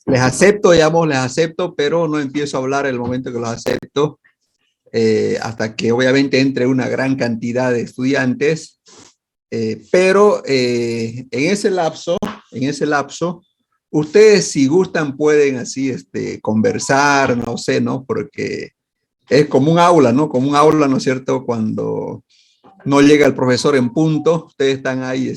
Les acepto, digamos, les acepto, pero no empiezo a hablar el momento que los acepto, hasta que obviamente entre una gran cantidad de estudiantes, pero en ese lapso, ustedes si gustan pueden así conversar, no sé, ¿no? Porque es como un aula, ¿no? Como un aula, ¿no es cierto? Cuando no llega el profesor en punto, ustedes están ahí,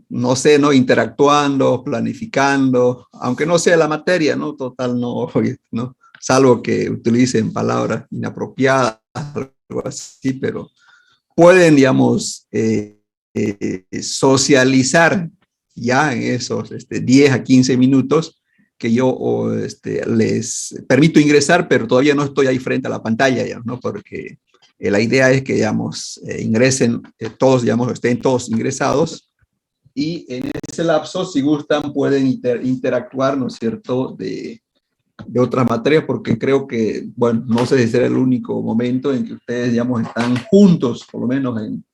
no sé, ¿no? Interactuando, planificando, aunque no sea la materia, ¿no? Total, no, ¿no? Salvo que utilicen palabras inapropiadas, algo así, pero pueden, digamos, socializar ya en esos 10 a 15 minutos que yo les permito ingresar, pero todavía no estoy ahí frente a la pantalla, ya, ¿no? Porque la idea es que, digamos, ingresen todos, digamos, estén todos ingresados y en ese lapso, si gustan, pueden interactuar, ¿no es cierto?, de otras materias, porque creo que, bueno, no sé si será el único momento en que ustedes, digamos, están juntos, por lo menos en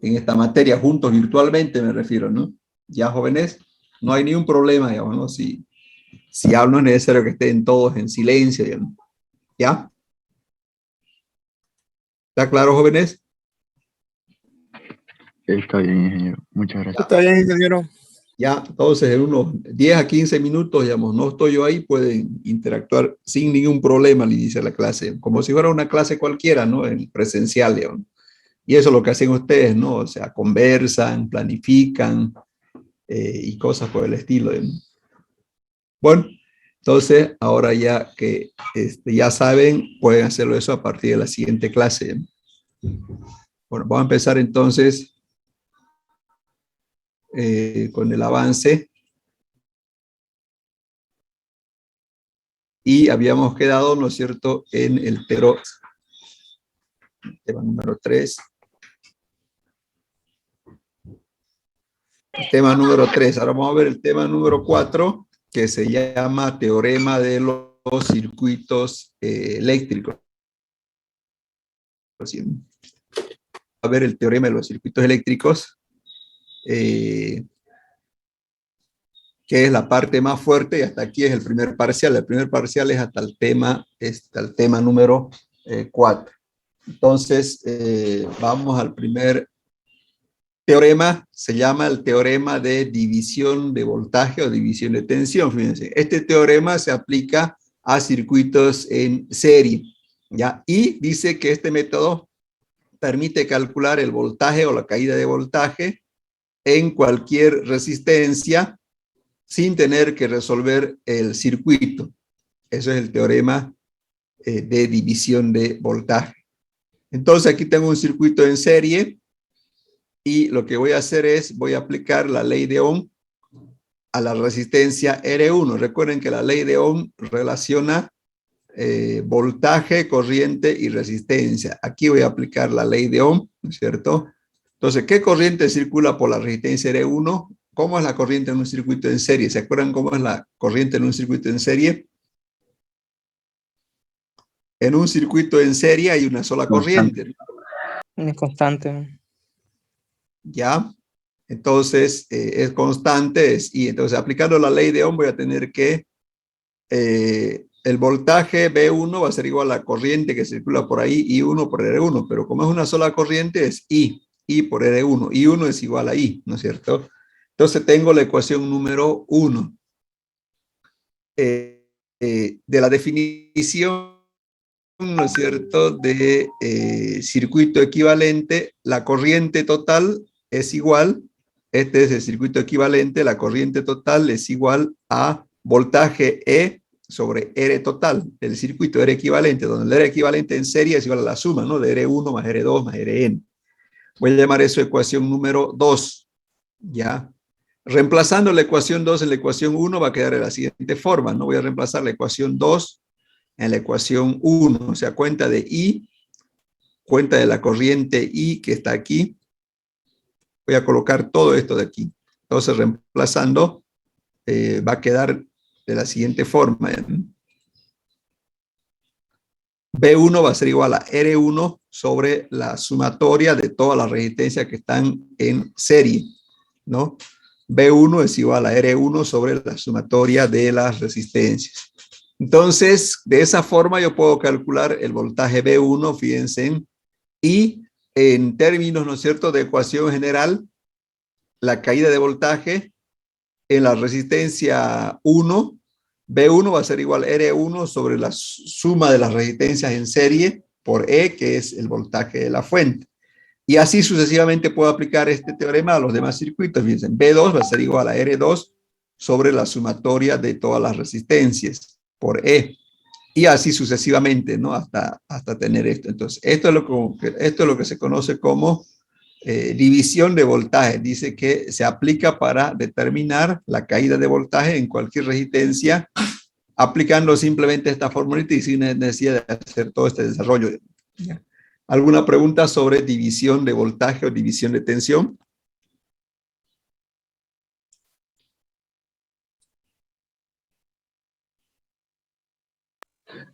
esta materia, juntos virtualmente me refiero, ¿no? Ya jóvenes, no hay ningún problema, digamos, ¿no? Si hablo no es necesario que estén todos en silencio, digamos. ¿Ya? ¿Está claro, jóvenes? Está bien, ingeniero. Muchas gracias. Está bien, ingeniero. Ya, entonces en unos 10 a 15 minutos, digamos, no estoy yo ahí, pueden interactuar sin ningún problema al iniciar la clase, como si fuera una clase cualquiera, ¿no? En presencial, digamos. Y eso es lo que hacen ustedes, ¿no? O sea, conversan, planifican y cosas por el estilo. Digamos. Bueno, entonces ahora ya que ya saben, pueden hacerlo eso a partir de la siguiente clase. Bueno, vamos a empezar entonces con el avance. Y habíamos quedado, ¿no es cierto?, en el tema número 3. El tema número 3. Ahora vamos a ver el tema número 4, que se llama Teorema de los circuitos eléctricos. A ver el teorema de los circuitos eléctricos, que es la parte más fuerte, y hasta aquí es el primer parcial. El primer parcial es hasta el tema número 4. Entonces, vamos al primer teorema, se llama el teorema de división de voltaje o división de tensión. Fíjense, este teorema se aplica a circuitos en serie, ¿ya? Y dice que este método permite calcular el voltaje o la caída de voltaje en cualquier resistencia sin tener que resolver el circuito. Eso es el teorema de división de voltaje. Entonces aquí tengo un circuito en serie y lo que voy a hacer es, voy a aplicar la ley de Ohm a la resistencia R1. Recuerden que la ley de Ohm relaciona voltaje, corriente y resistencia. Aquí voy a aplicar la ley de Ohm, ¿no es cierto? Entonces, ¿qué corriente circula por la resistencia R1? ¿Cómo es la corriente en un circuito en serie? ¿Se acuerdan cómo es la corriente en un circuito en serie? En un circuito en serie hay una sola corriente. Es constante. ¿Ya? Entonces, es constante, y entonces aplicando la ley de Ohm voy a tener que el voltaje V1 va a ser igual a la corriente que circula por ahí, I1 por R1, pero como es una sola corriente es I por R1, I1 es igual a I, ¿no es cierto? Entonces tengo la ecuación número 1. De la definición, ¿no es cierto?, de circuito equivalente, la corriente total es igual, este es el circuito equivalente, la corriente total es igual a voltaje E sobre R total, el circuito R equivalente, donde el R equivalente en serie es igual a la suma, ¿no?, de R1 más R2 más Rn. Voy a llamar eso ecuación número 2, ¿ya? Reemplazando la ecuación 2 en la ecuación 1 va a quedar de la siguiente forma, ¿no? Voy a reemplazar la ecuación 2 en la ecuación 1, o sea, cuenta de I, cuenta de la corriente I que está aquí. Voy a colocar todo esto de aquí. Entonces, reemplazando, va a quedar de la siguiente forma. B1 va a ser igual a R1 sobre la sumatoria de todas las resistencias que están en serie, ¿no? B1 es igual a R1 sobre la sumatoria de las resistencias. Entonces, de esa forma yo puedo calcular el voltaje B1, fíjense, y en términos, ¿no es cierto?, de ecuación general, la caída de voltaje en la resistencia 1, B1 va a ser igual a R1 sobre la suma de las resistencias en serie por E, que es el voltaje de la fuente. Y así sucesivamente puedo aplicar este teorema a los demás circuitos. Fíjense, B2 va a ser igual a R2 sobre la sumatoria de todas las resistencias por E. Y así sucesivamente, ¿no? Hasta tener esto. Entonces, esto es lo que se conoce como división de voltaje. Dice que se aplica para determinar la caída de voltaje en cualquier resistencia, aplicando simplemente esta formulita y sin necesidad de hacer todo este desarrollo. ¿Ya? ¿Alguna pregunta sobre división de voltaje o división de tensión?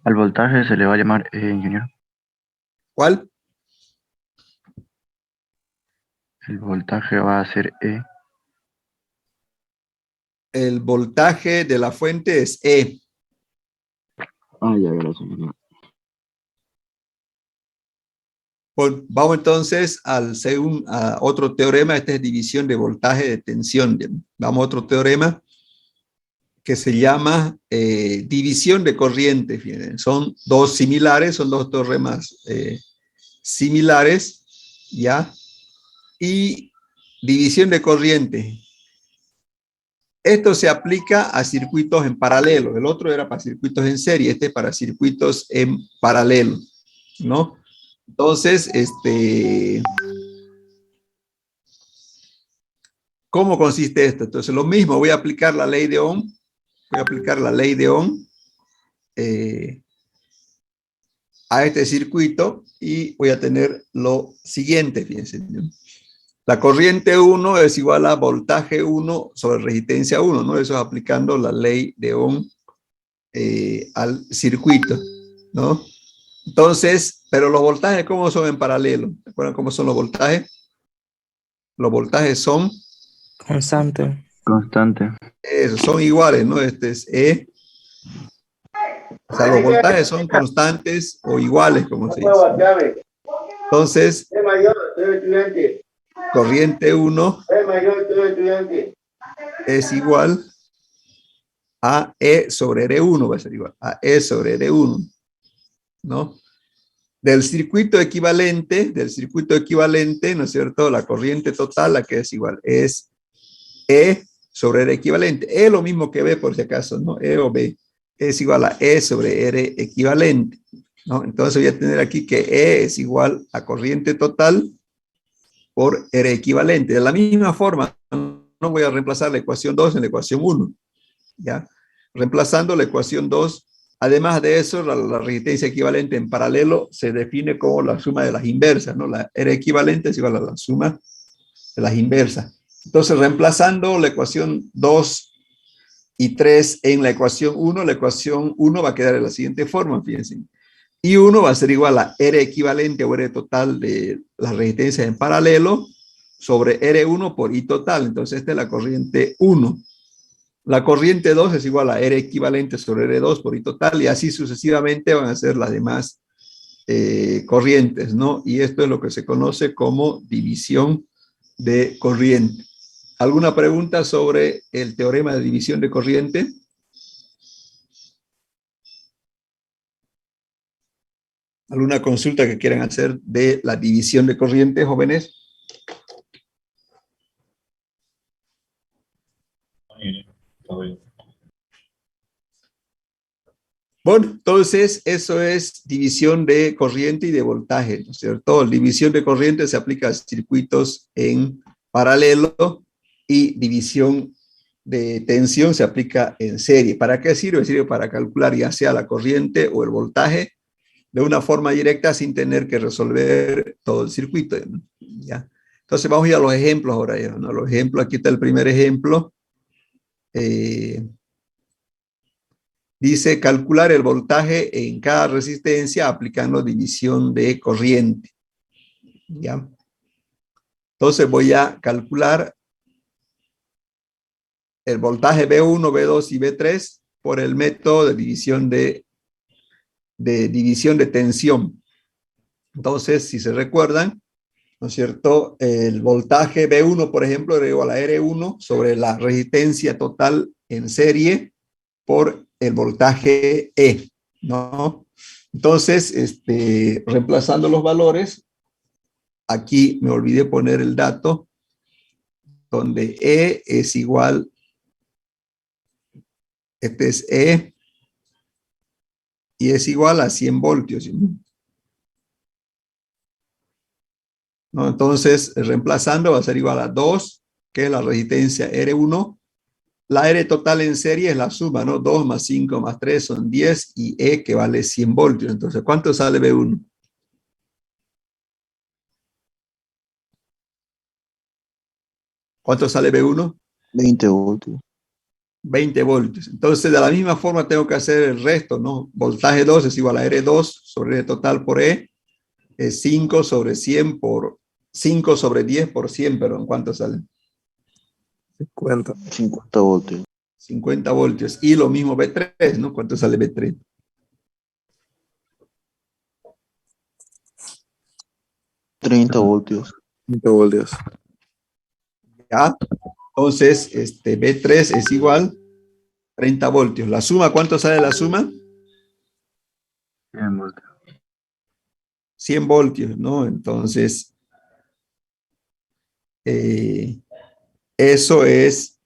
Al voltaje se le va a llamar E, ingeniero. ¿Cuál? El voltaje va a ser E. El voltaje de la fuente es E. Ah, ya, gracias, ingeniero. Bueno, vamos entonces a otro teorema. Este es división de voltaje de tensión. Bien. Vamos a otro teorema que se llama división de corriente. Fíjense. Son dos similares, son dos teoremas similares, ¿ya? Y división de corriente. Esto se aplica a circuitos en paralelo. El otro era para circuitos en serie, este para circuitos en paralelo, ¿no? Entonces, ¿cómo consiste esto? Entonces, lo mismo, voy a aplicar la ley de Ohm, voy a aplicar la ley de Ohm a este circuito y voy a tener lo siguiente, fíjense. La corriente 1 es igual a voltaje 1 sobre resistencia 1, ¿no? Eso es aplicando la ley de Ohm al circuito, ¿no? Entonces, pero los voltajes, ¿cómo son en paralelo? ¿Recuerdan cómo son los voltajes? Los voltajes son, Constante. Constante. son iguales, ¿no? Este es E. O sea, los voltajes son constantes o iguales, como se dice. Entonces, corriente 1 es igual a E sobre R1, va a ser igual a E sobre R1, ¿no? Del circuito equivalente, ¿no es cierto? La corriente total, la que es igual, es E sobre R equivalente. E lo mismo que B, por si acaso, ¿no? E o B es igual a E sobre R equivalente, ¿no? Entonces voy a tener aquí que E es igual a corriente total por R equivalente. De la misma forma, no voy a reemplazar la ecuación 2 en la ecuación 1, ¿ya? Reemplazando la ecuación 2, además de eso, la resistencia equivalente en paralelo se define como la suma de las inversas, ¿no? La R equivalente es igual a la suma de las inversas. Entonces, reemplazando la ecuación 2 y 3 en la ecuación 1 va a quedar de la siguiente forma, fíjense. I1 va a ser igual a R equivalente o R total de las resistencias en paralelo sobre R1 por I total. Entonces, esta es la corriente 1. La corriente 2 es igual a R equivalente sobre R2 por I total y así sucesivamente van a ser las demás corrientes, ¿no? Y esto es lo que se conoce como división de corriente. ¿Alguna pregunta sobre el teorema de división de corriente? ¿Alguna consulta que quieran hacer de la división de corriente, jóvenes? Bueno, entonces eso es división de corriente y de voltaje, ¿no es cierto? La división de corriente se aplica a circuitos en paralelo y división de tensión se aplica en serie. ¿Para qué sirve? Sirve para calcular ya sea la corriente o el voltaje de una forma directa sin tener que resolver todo el circuito, ¿ya? Entonces vamos a ir a los ejemplos ahora, ya, ¿no? Los ejemplos, aquí está el primer ejemplo. Dice calcular el voltaje en cada resistencia aplicando división de corriente, ¿ya? Entonces voy a calcular el voltaje B1, B2 y B3 por el método de división de tensión. Entonces, si se recuerdan, ¿no es cierto? El voltaje B1, por ejemplo, era igual a R1 sobre la resistencia total en serie por el voltaje E, ¿no? Entonces, reemplazando los valores, aquí me olvidé poner el dato, donde E es igual, este es E, y es igual a 100 voltios, ¿no? Entonces, reemplazando va a ser igual a 2, que es la resistencia R1. La R total en serie es la suma, ¿no? 2 más 5 más 3 son 10 y E que vale 100 voltios. Entonces, ¿cuánto sale B1? ¿Cuánto sale B1? 20 voltios. 20 voltios. Entonces, de la misma forma tengo que hacer el resto, ¿no? Voltaje 2 es igual a R2 sobre R total por E, es 5 sobre 100 por 5 sobre 10 por 100, pero ¿cuánto sale? 50. 50 voltios. 50 voltios. Y lo mismo B3, ¿no? ¿Cuánto sale B3? 30 voltios. 20 voltios. ¿Ya? Entonces, B3 es igual a 30 voltios. La suma, ¿cuánto sale la suma? 100 voltios. 100 voltios, ¿no? Entonces, eso es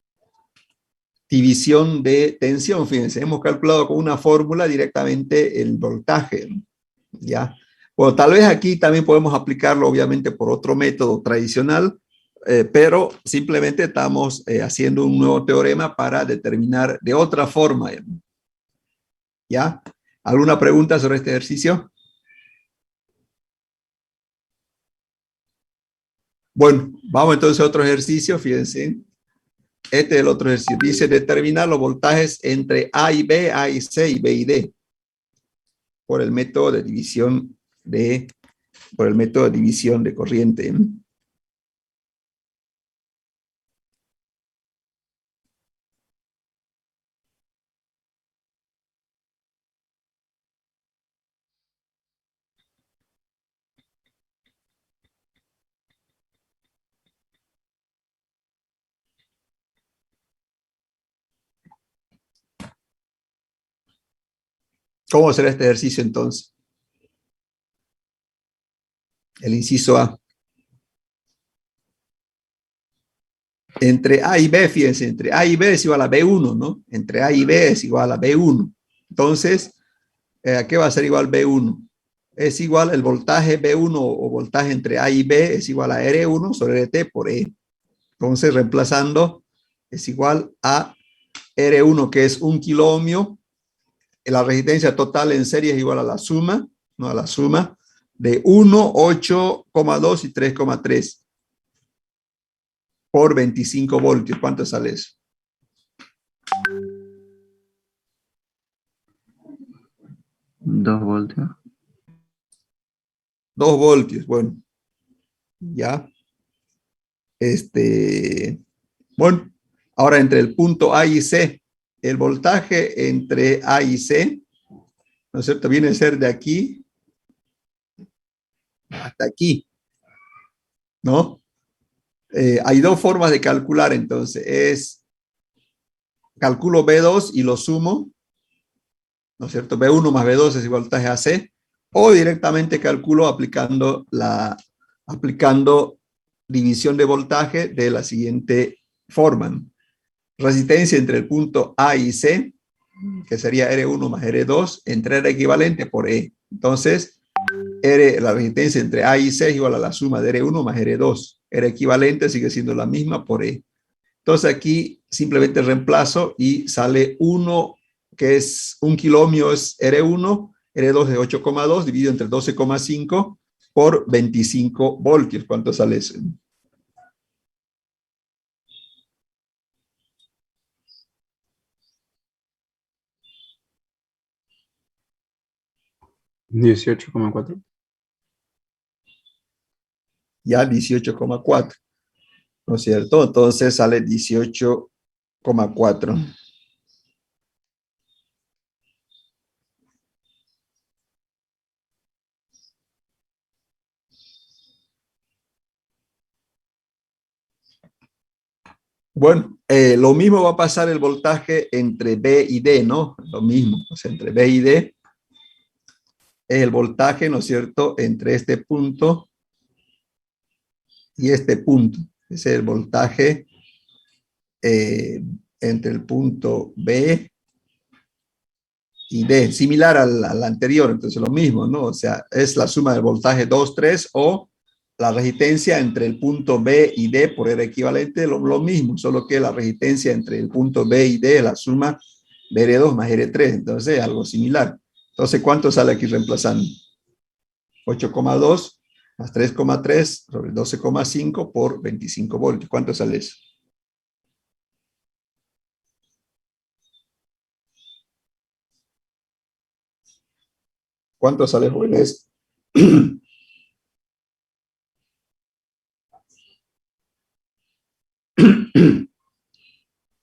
división de tensión. Fíjense, hemos calculado con una fórmula directamente el voltaje, ¿no? ¿Ya? Bueno, tal vez aquí también podemos aplicarlo, obviamente, por otro método tradicional, pero simplemente estamos haciendo un nuevo teorema para determinar de otra forma. ¿Ya? ¿Alguna pregunta sobre este ejercicio? Bueno, vamos entonces a otro ejercicio, fíjense. Este es el otro ejercicio. Dice determinar los voltajes entre A y B, A y C y B y D por el método de división de corriente. ¿Cómo será este ejercicio entonces? El inciso A. Entre A y B, fíjense, entre A y B es igual a B1, ¿no? Entre A y B es igual a B1. Entonces, ¿a qué va a ser igual B1? Es igual el voltaje B1 o voltaje entre A y B es igual a R1 sobre RT por E. Entonces, reemplazando, es igual a R1, que es 1 kilo ohmio. La resistencia total en serie es igual a la suma, ¿no? A la suma de 1, 8,2 y 3,3 por 25 voltios. ¿Cuánto sale eso? 2 voltios. 2 voltios. Bueno, ya. Bueno, ahora entre el punto A y C, el voltaje entre A y C, ¿no es cierto? Viene a ser de aquí hasta aquí, ¿no? Hay dos formas de calcular, entonces, calculo B2 y lo sumo, ¿no es cierto? B1 más B2 es igual a voltaje AC, o directamente calculo aplicando división de voltaje de la siguiente forma. Resistencia entre el punto A y C, que sería R1 más R2, entre R equivalente por E. Entonces, la resistencia entre A y C es igual a la suma de R1 más R2. R equivalente sigue siendo la misma por E. Entonces aquí simplemente reemplazo y sale 1, que es 1 kilo ohmio es R1, R2 es 8,2 dividido entre 12,5 por 25 voltios. ¿Cuánto sale eso? 18,4. Ya 18,4, ¿no es cierto? Entonces sale 18 4. Bueno, lo mismo va a pasar el voltaje entre B y D, ¿no? Lo mismo, o sea, entre B y D es el voltaje, ¿no es cierto?, entre este punto y este punto. Ese es el voltaje entre el punto B y D, similar al anterior, entonces lo mismo, ¿no? O sea, es la suma del voltaje 2, 3 o la resistencia entre el punto B y D por R equivalente, lo mismo, solo que la resistencia entre el punto B y D es la suma de R2 más R3, entonces algo similar. Entonces, ¿cuánto sale aquí reemplazando? 8,2 más 3,3 sobre 12,5 por 25 voltios. ¿Cuánto sale eso? ¿Cuánto sale, jóvenes?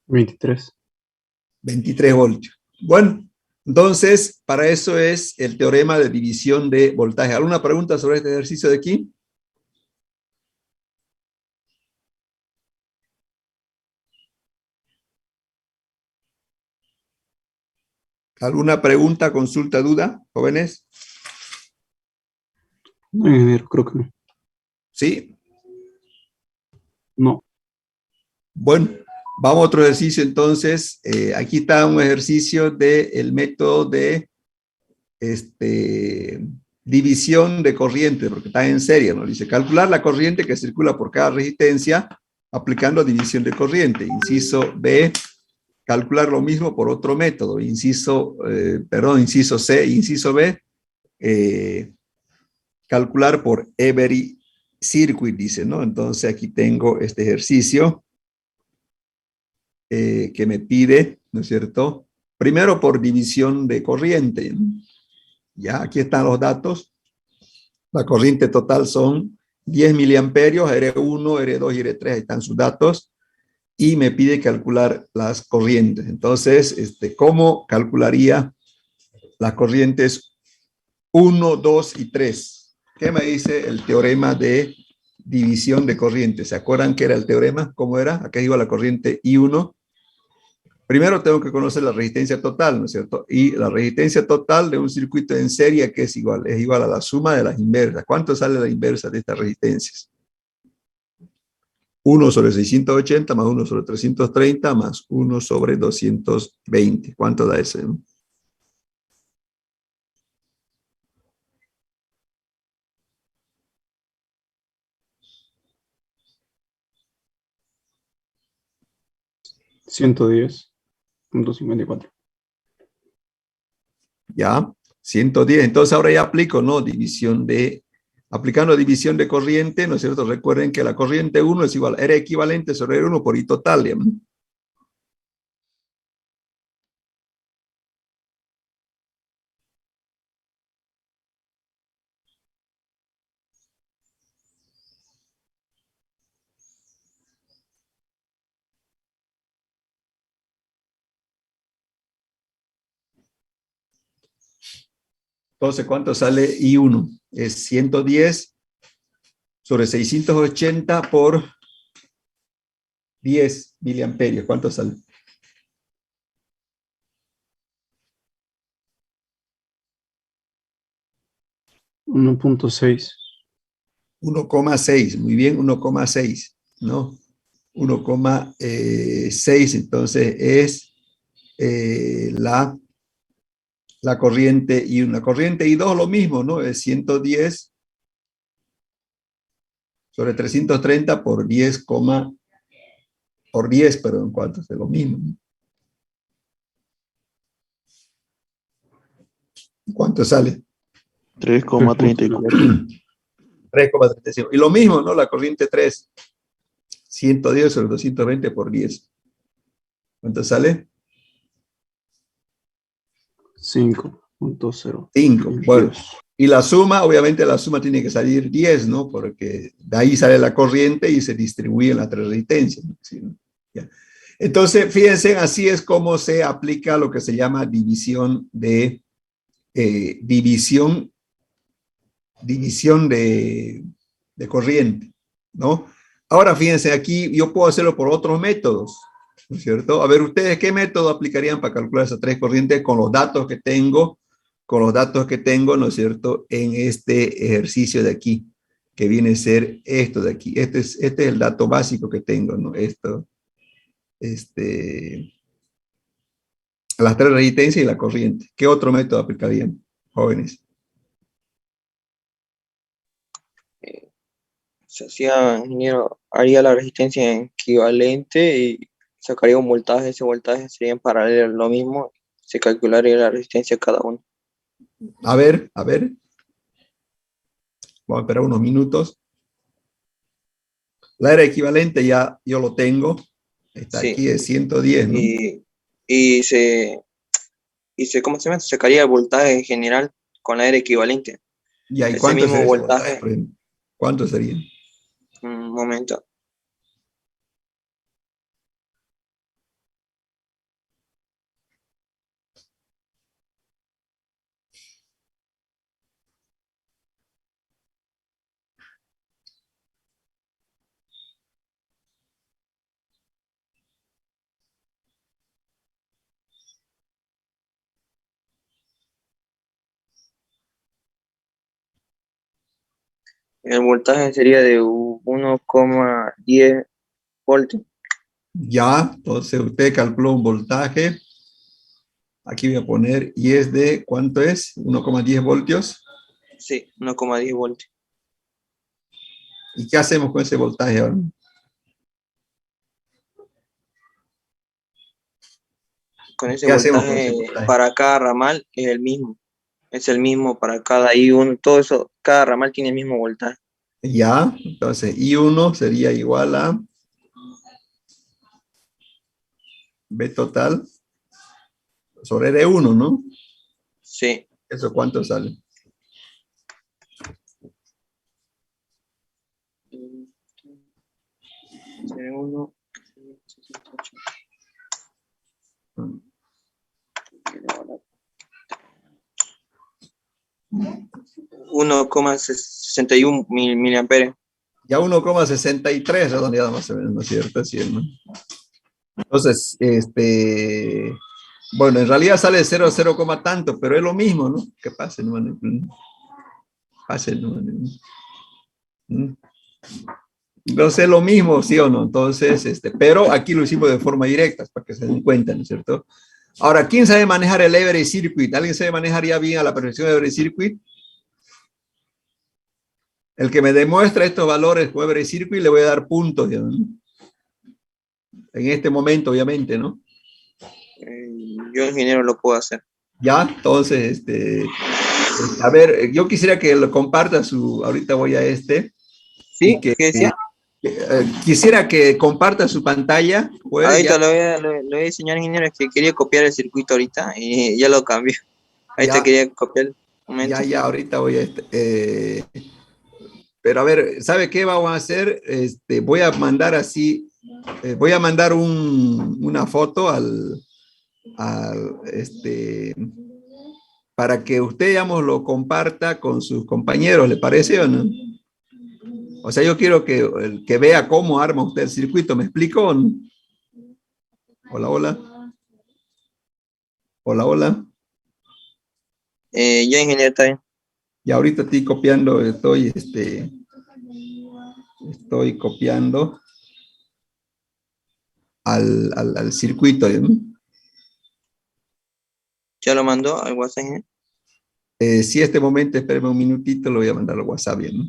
23. 23 voltios. Bueno, entonces, para eso es el teorema de división de voltaje. ¿Alguna pregunta sobre este ejercicio de aquí? ¿Alguna pregunta, consulta, duda, jóvenes? No, ingeniero, creo que no. ¿Sí? No. Bueno, vamos a otro ejercicio entonces. Aquí está un ejercicio del método de división de corriente, porque está en serie, ¿no? Dice, calcular la corriente que circula por cada resistencia aplicando división de corriente. Inciso B, calcular lo mismo por otro método. Inciso C, inciso B, calcular por every circuit, dice, ¿no? Entonces aquí tengo este ejercicio que me pide, ¿no es cierto? Primero por división de corriente, ¿no? Ya, aquí están los datos. La corriente total son 10 miliamperios, R1, R2 y R3, ahí están sus datos. Y me pide calcular las corrientes. Entonces, ¿cómo calcularía las corrientes 1, 2 y 3? ¿Qué me dice el teorema de división de corriente? ¿Se acuerdan qué era el teorema? ¿Cómo era? Acá iba la corriente I1. Primero tengo que conocer la resistencia total, ¿no es cierto? Y la resistencia total de un circuito en serie, ¿qué es igual? Es igual a la suma de las inversas. ¿Cuánto sale la inversa de estas resistencias? 1 sobre 680 más 1 sobre 330 más 1 sobre 220. ¿Cuánto da ese? $110.54. Ya, 110. Entonces ahora ya aplico, ¿no? Aplicando división de corriente, ¿no es cierto? Recuerden que la corriente 1 es igual, R equivalente sobre R1 por I total, ¿ya? Entonces, ¿cuánto sale I1? Es 110 sobre 680 por 10 miliamperios. ¿Cuánto sale? 1.6. 1,6, muy bien, 1,6, ¿no? 1,6, entonces es la corriente I1. La corriente I2 lo mismo, ¿no? Es 110 sobre 330 por 10, perdón, ¿cuánto es lo mismo? ¿Cuánto sale? 3,34. 3,35. Y lo mismo, ¿no? La corriente 3, 110 sobre 220 por 10. ¿Cuánto sale? 5.0. 5. Bueno, y la suma, obviamente la suma tiene que salir 10, ¿no? Porque de ahí sale la corriente y se distribuye en las tres resistencias, ¿sí? ¿Ya? Entonces, fíjense, así es como se aplica lo que se llama división de corriente, ¿no? Ahora, fíjense, aquí yo puedo hacerlo por otros métodos, ¿no es cierto? A ver, ustedes, ¿qué método aplicarían para calcular esas tres corrientes con los datos que tengo, ¿no es cierto?, en este ejercicio de aquí, que viene a ser esto de aquí. Este es el dato básico que tengo, ¿no? Las tres resistencias y la corriente. ¿Qué otro método aplicarían, jóvenes? Se hacía, ingeniero, haría la resistencia equivalente y sacaría un voltaje, ese voltaje sería en paralelo lo mismo, se calcularía la resistencia de cada uno. A ver. Vamos a esperar unos minutos. La era equivalente ya yo lo tengo. Está Sí, aquí de 110, ¿no? y ¿cómo se llama? Se sacaría el voltaje general con la era equivalente. ¿Y ahí Ese cuánto mismo sería ese voltaje, voltaje, por ejemplo? ¿Cuánto sería? un momento, el voltaje sería de 1,10 voltios. Ya, entonces usted calculó un voltaje. Aquí voy a poner, y es de, ¿cuánto es? 1,10 voltios. Sí, 1,10 voltios. ¿Y qué hacemos con ese voltaje ahora? Con ese ¿Qué hacemos con ese voltaje voltaje? para cada ramal es el mismo para cada I1, todo eso, cada ramal tiene el mismo voltaje. Ya, entonces I1 sería igual a B total sobre D1, ¿no? Sí, ¿Eso cuánto sale? C1, 1,61 miliamperes. Ya 1,63 redondeado más o menos, ¿no es cierto? Así es, ¿no? Entonces, bueno, en realidad sale 0, tanto, pero es lo mismo, ¿no? Que pase, ¿no? Pase, ¿no? Entonces es lo mismo, ¿sí o no? Entonces, pero aquí lo hicimos de forma directa, para que se den cuenta, ¿no es cierto? Ahora, ¿quién sabe manejar el average circuit? ¿Alguien sabe manejar ya bien a la perfección el average circuit? El que me demuestra estos valores con average circuit le voy a dar puntos, ¿no? En este momento, obviamente, ¿no? Yo, ingeniero, lo puedo hacer. Ya, entonces, a ver, yo quisiera que lo comparta ahorita voy a y ¿Sí? que ¿Qué decía? quisiera que comparta su pantalla, pues ya, Ahorita le voy a enseñar, ingeniero, que quería copiar el circuito ahorita y ya lo cambié. Ahorita ya, quería copiar un momento. ahorita voy a, pero a ver, ¿sabe qué vamos a hacer? Voy a mandar así, voy a mandar una foto para que usted, digamos, lo comparta con sus compañeros, ¿le parece o no? O sea, yo quiero que vea cómo arma usted el circuito, ¿me explico o no? Hola, hola. Hola, hola. Ya, ingeniero, está bien. Y ahorita estoy copiando, estoy copiando al circuito, ¿no? Ya lo mandó al WhatsApp, ingeniero. Si este momento, espéreme un minutito, lo voy a mandar al WhatsApp, ¿no?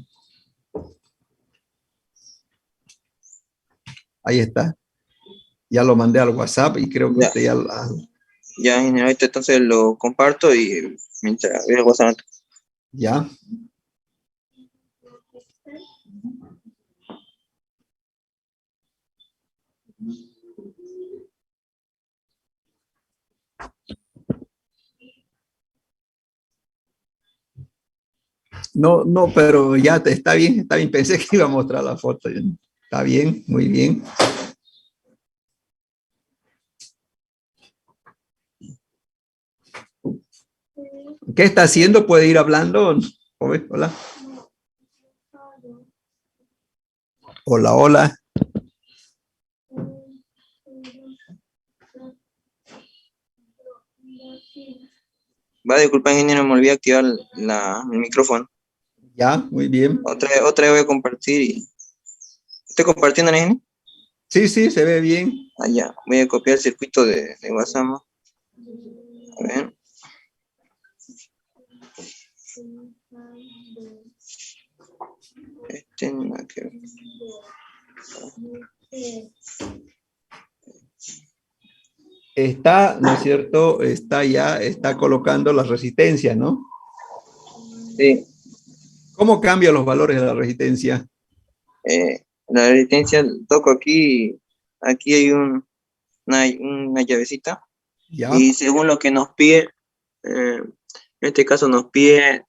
Ahí está. Ya lo mandé al WhatsApp y creo que Ya, usted ya ya, ingeniero, ahorita entonces lo comparto y mientras veo el WhatsApp. ya. No, no, pero ya está bien, está bien. Pensé que iba a mostrar la foto. Está bien, muy bien. ¿Qué está haciendo? ¿Puede ir hablando? Hola. Hola, hola. Va, disculpa, ingeniero, me olvidé activar el micrófono. Ya, muy bien. Otra vez voy a compartir y... ¿Estoy compartiendo, ingeniero? Sí, sí, se ve bien. Ya. Voy a copiar el circuito de WhatsApp, ¿no? A ver. Nada que ver. Está, ¿no es cierto? Está colocando las resistencias, ¿no? Sí. ¿Cómo cambian los valores de la resistencia? La resistencia, toco aquí, aquí hay una llavecita Ya, y según lo que nos pide, en este caso nos pide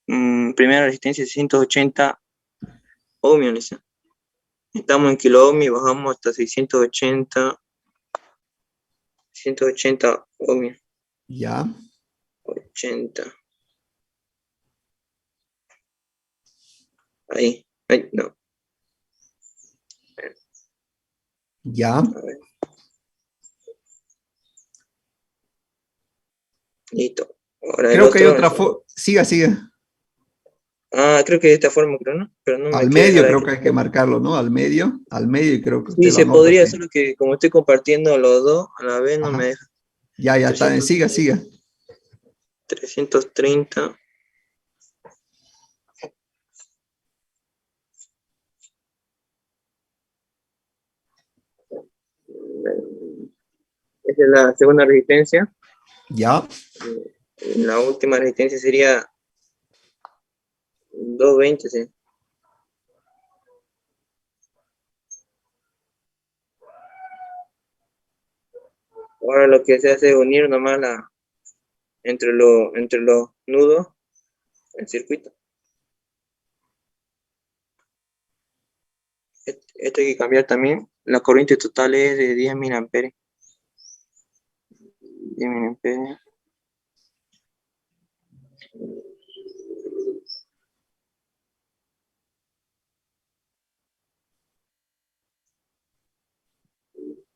primera resistencia 680 ohmios. Dice. Estamos en kilo ohms y bajamos hasta 680 ohmios. ya, 80. Ahí, no. ya. A ver. Listo. Ahora el Creo que hay otro. otra forma. Siga, siga. Creo que de esta forma, creo, ¿no? Pero no me Al quiere medio dejar creo aquí. que hay que marcarlo, ¿no? Al medio, y creo que Sí, usted lo se anota. podría, Usted. solo que como estoy compartiendo los dos a la vez, no me Ajá. deja. Ya está. 300, Siga, siga. 330. Esa es la segunda resistencia. Ya, La última resistencia sería 220, sí. Ahora lo que se hace es unir nomás entre los nudos el circuito. Esto hay que cambiar también. La corriente total es de 10 miliamperes. 10 miliamperes.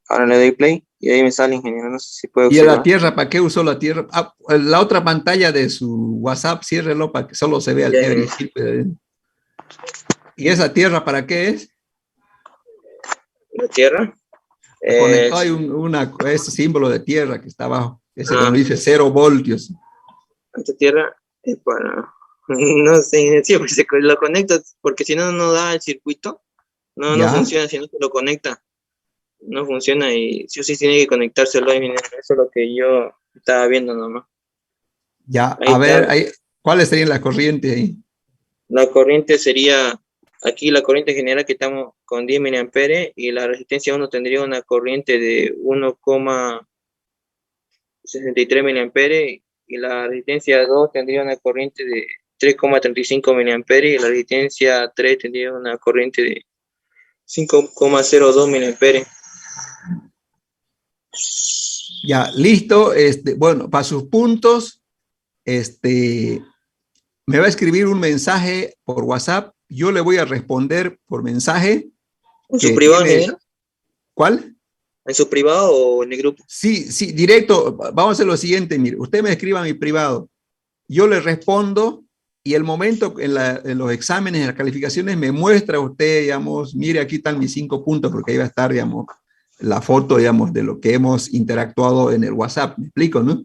Ahora le doy play y ahí me sale, ingeniero. No sé si puede y a la observar. tierra, ¿para qué usó la tierra? La otra pantalla de su WhatsApp, ciérrelo para que solo se vea el Ya, every circuit. ¿Y esa tierra para qué es? la tierra. La conectó, hay Es, ese símbolo de tierra que está abajo, ese donde ah, dice 0 voltios. esta tierra es para, no sé, sí, porque lo conecto, porque si no, no da el circuito, no ¿Ya? funciona, si no se lo conecta, no funciona y sí o sí tiene que conectárselo ahí, miren, eso es lo que yo estaba viendo nomás. Ya, Ahí a ver, está, ¿cuáles serían las corrientes ahí? la corriente sería, aquí la corriente general que estamos con 10 miliamperes y la resistencia 1 tendría una corriente de 1,63 miliamperes y la resistencia 2 tendría una corriente de 3,35 miliamperes y la resistencia 3 tendría una corriente de 5,02 miliamperes. Ya, listo. Bueno, para sus puntos, me va a escribir un mensaje por WhatsApp. Yo le voy a responder por mensaje ¿En su que privado, tiene, ingeniero? ¿cuál? ¿En su privado o en el grupo? Sí, sí, directo. Vamos a hacer lo siguiente, mire, usted me escriba a mi privado. Yo le respondo y el momento en los exámenes, en las calificaciones, me muestra usted, digamos, mire, aquí están mis 5 puntos, porque ahí va a estar, digamos, la foto, digamos, de lo que hemos interactuado en el WhatsApp. ¿Me explico, no?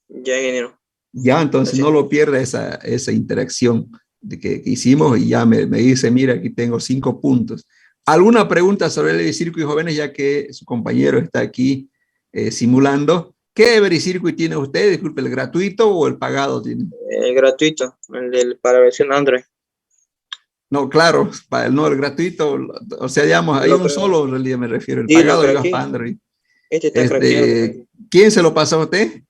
Ya, ingeniero. Ya, entonces Gracias. no lo pierda esa interacción de que hicimos y ya me dice, mira, aquí tengo 5 puntos. ¿Alguna pregunta sobre el Circuit Jóvenes, ya que su compañero está aquí simulando? ¿Qué Every Circuit tiene usted? Disculpe, ¿el gratuito o el pagado tiene? Gratuito, para versión Android. No, claro, no, el gratuito, o sea, digamos, hay un solo, en realidad me refiero, el Sí, lo pagado iba para craqueé. Android. Este está craqueado. ¿Quién se lo pasó a usted?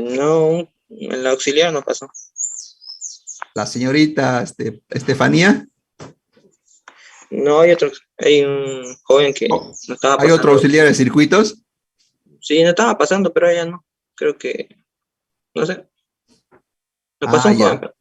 No, el auxiliar no pasó. La señorita Estefanía. No, hay un joven que Oh, no estaba ¿hay otro pasando. auxiliar de circuitos? Sí, no estaba pasando, pero ella no. Creo que, no sé. Nos pasó Ah, un ya. código.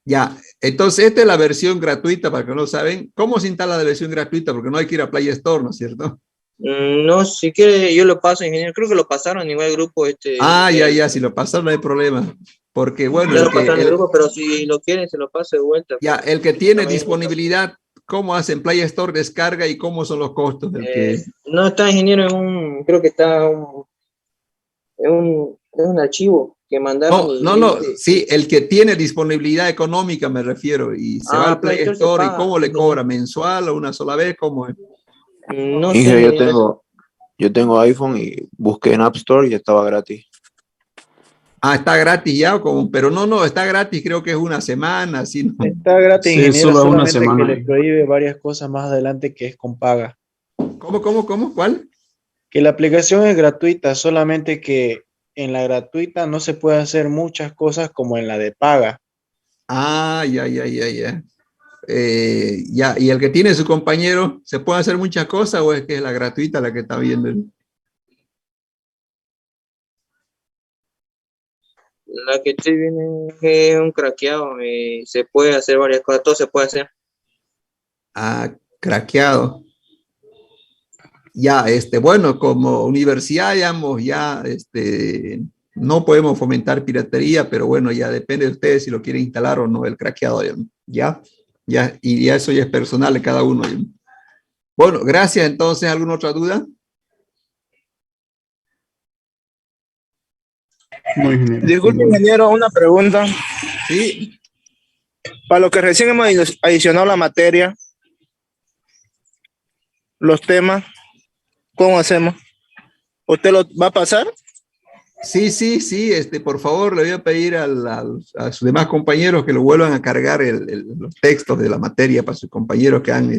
Ya, entonces esta es la versión gratuita para que no saben. ¿Cómo se instala la versión gratuita? Porque no hay que ir a Play Store, ¿no es cierto? No, si quiere, yo lo paso, ingeniero. Creo que lo pasaron igual el grupo, Ah, ya, ya, si lo pasan no hay problema. Porque bueno, ya lo pasaron el grupo, pero si lo quieren, se lo paso de vuelta. ya, Pero el que ahorita tiene no me viene el caso. disponibilidad, ¿cómo hacen Play Store, descarga y cómo son los costos? No está, ingeniero, creo que está es un archivo que mandaron No, no, y no, dice, sí, el que tiene disponibilidad económica me refiero y se va al Play Play Store se Store y paga, cómo le ingeniero. cobra, mensual o una sola vez, ¿cómo es? No sé, Inge, ingeniero. yo tengo iPhone y busqué en App Store y estaba gratis. Ah, está gratis ya, como, pero no, no, está gratis, creo que es una semana, así, ¿no? Está gratis, Sí, ingeniero, solo una solamente que semana. le prohíbe varias cosas más adelante que es con paga. ¿Cómo? ¿Cuál? Que la aplicación es gratuita, solamente que en la gratuita no se puede hacer muchas cosas como en la de paga. Ah, ya. Ya, y el que tiene su compañero, ¿se puede hacer muchas cosas o es que es la gratuita la que está viendo? La que estoy viendo es un craqueado, se puede hacer varias cosas, todo se puede hacer. Ah, craqueado. Ya, bueno, como universidad, digamos, ya, no podemos fomentar piratería, pero bueno, ya depende de ustedes si lo quieren instalar o no, el craqueado, ya, y ya eso ya es personal de cada uno. ¿Ya? Bueno, gracias. Entonces, ¿alguna otra duda? No, ingeniero. Disculpe, Ninguno. ingeniero, una pregunta. Sí, Para lo que recién hemos adicionado la materia, los temas, ¿cómo hacemos? ¿Usted lo va a pasar? sí, por favor, le voy a pedir a sus demás compañeros que lo vuelvan a cargar los textos de la materia para sus compañeros que han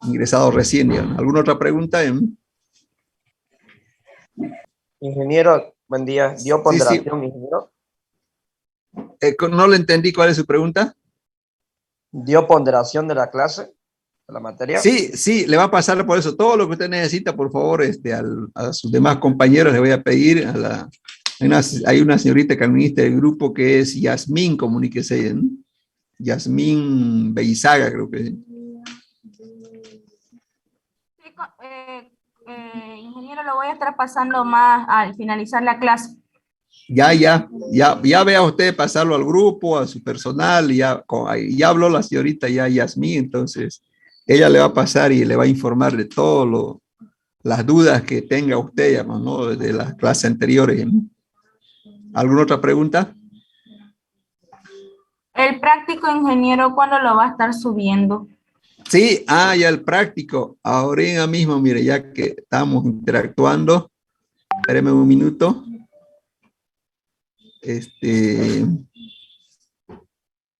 ingresado recién. ¿Ya? ¿Alguna otra pregunta? Ingeniero, buen día. ¿Dio Sí. ponderación, ingeniero? No le entendí cuál es su pregunta. ¿Dio ponderación de la clase, de la materia? Sí, le va a pasar por eso. Todo lo que usted necesita, por favor, a sus demás compañeros le voy a pedir. Hay una señorita que administra el grupo que es Yasmín, comuníquese, ¿no? Yasmín Beizaga, creo que es. Sí, ingeniero, lo voy a estar pasando más al finalizar la clase. Ya vea usted pasarlo al grupo, a su personal, ya habló la señorita ya Yasmín, entonces ella le va a pasar y le va a informar de todo las dudas que tenga usted, digamos, ¿no? Desde las clases anteriores. ¿Alguna otra pregunta? El práctico, ingeniero, ¿cuándo lo va a estar subiendo? Sí, ya el práctico. Ahora mismo, mire, ya que estamos interactuando, espéreme un minuto.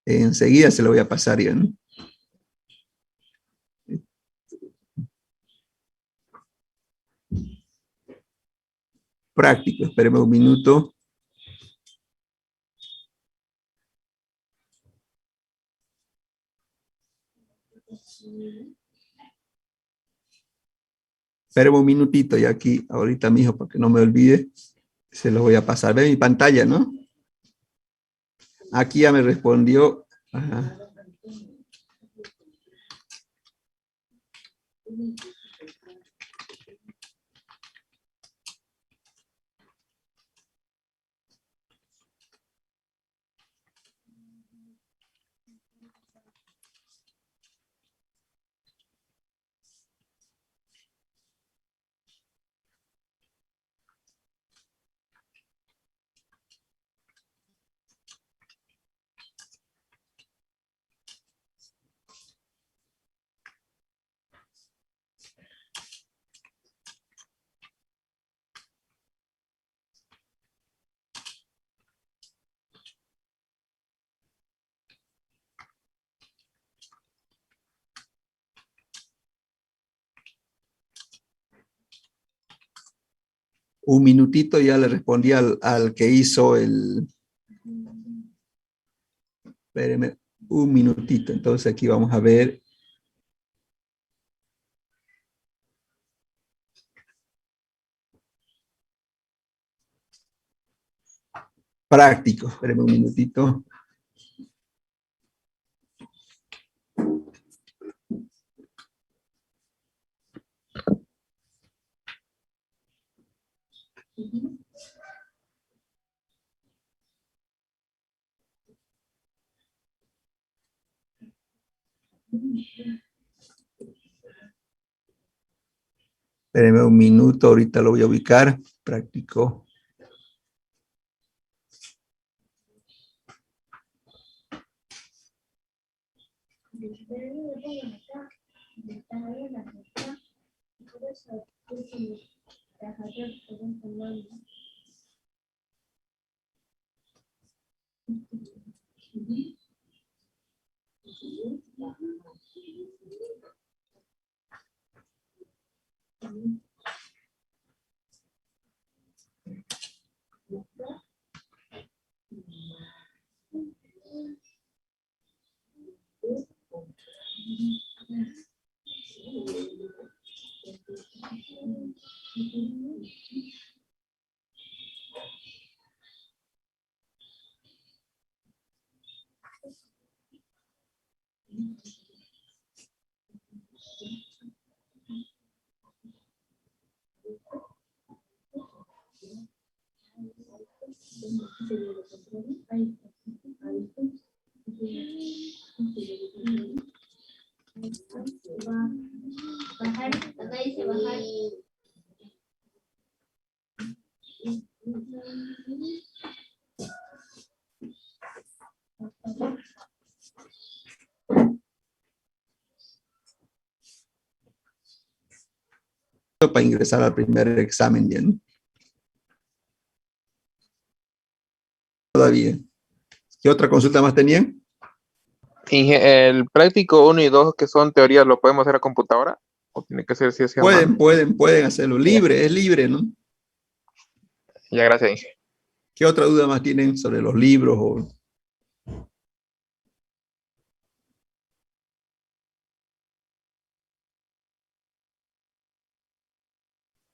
Enseguida se lo voy a pasar ya, ¿no? Práctico, espéreme un minuto. Espéreme un minutito ya aquí, ahorita mismo, para que no me olvide. Se lo voy a pasar. Ve mi pantalla, ¿no? Aquí ya me respondió. Ajá. Un minutito ya le respondí al que hizo espéreme un minutito. Entonces aquí vamos a ver. práctico. Espérenme un minutito. Espérenme un minuto, ahorita lo voy a ubicar. Práctico. Para ingresar al primer examen, ¿bien? Todavía. ¿Qué otra consulta más tenían? El práctico 1 y 2, que son teorías, ¿lo podemos hacer a computadora? ¿O tiene que ser si es a mano? Pueden hacerlo. Libre, es libre, ¿no? Ya, gracias, Inge. ¿Qué otra duda más tienen sobre los libros?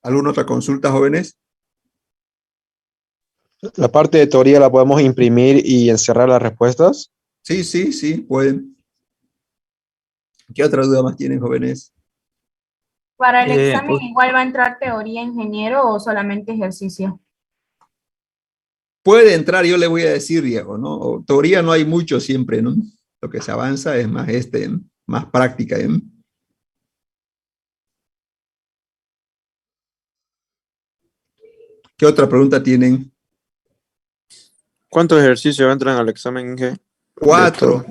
¿Alguna otra consulta, jóvenes? La parte de teoría la podemos imprimir y encerrar las respuestas. Sí, pueden. ¿Qué otra duda más tienen, jóvenes? ¿Para el examen igual va a entrar teoría, ingeniero, o solamente ejercicio? Puede entrar, yo le voy a decir, Diego, ¿no? Teoría no hay mucho siempre, ¿no? Lo que se avanza es más más práctica, ¿eh? ¿Qué otra pregunta tienen? ¿Cuántos ejercicios entran al examen, Inge? 4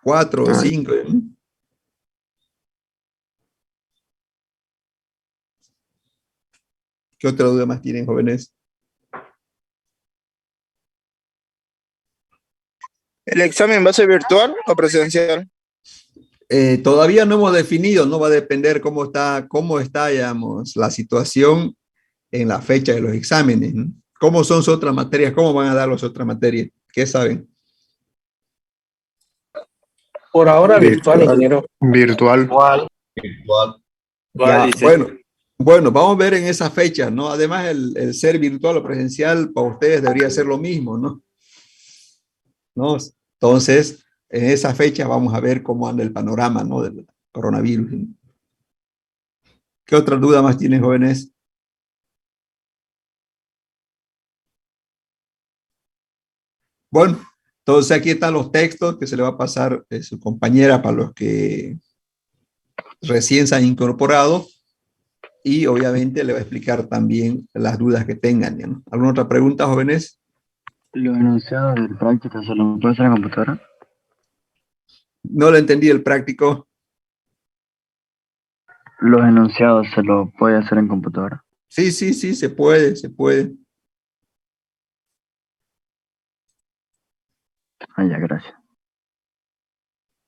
o 5. 5. ¿Qué otra duda más tienen, jóvenes? ¿El examen va a ser virtual o presencial? Todavía no hemos definido, no va a depender cómo está, digamos, la situación en la fecha de los exámenes, ¿no? ¿Cómo son sus otras materias? ¿Cómo van a dar las otras materias? ¿Qué saben? Por ahora virtual, ingeniero. Virtual. Ya, bueno, vamos a ver en esa fecha, ¿no? Además, el ser virtual o presencial para ustedes debería ser lo mismo, ¿no? Entonces, en esa fecha vamos a ver cómo anda el panorama, ¿no? Del coronavirus. ¿Qué otra duda más tienen, jóvenes? Bueno, entonces aquí están los textos que se le va a pasar a su compañera para los que recién se han incorporado, y obviamente le va a explicar también las dudas que tengan, ¿no? ¿Alguna otra pregunta, jóvenes? ¿Los enunciados del práctico se lo puede hacer en computadora? No lo entendí el práctico. Los enunciados se lo puede hacer en computadora. Sí, se puede. Ya, gracias.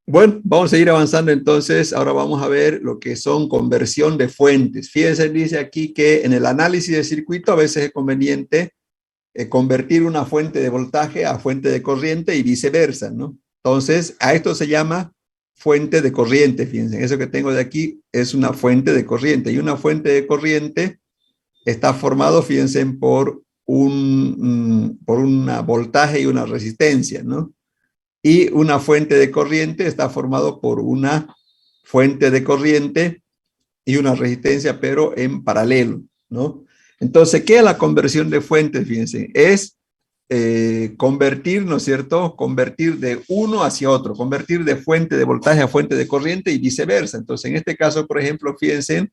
Bueno, vamos a seguir avanzando entonces. Ahora vamos a ver lo que son conversión de fuentes. Fíjense, dice aquí que en el análisis de circuito a veces es conveniente convertir una fuente de voltaje a fuente de corriente y viceversa, ¿no? Entonces, a esto se llama fuente de corriente. Fíjense, eso que tengo de aquí es una fuente de corriente. Y una fuente de corriente está formado, fíjense, por por una voltaje y una resistencia, ¿no? Y una fuente de corriente está formado por una fuente de corriente y una resistencia, pero en paralelo, ¿no? Entonces, ¿qué es la conversión de fuentes? Fíjense, es convertir, ¿no es cierto? Convertir de uno hacia otro, convertir de fuente de voltaje a fuente de corriente y viceversa. Entonces, en este caso, por ejemplo, fíjense,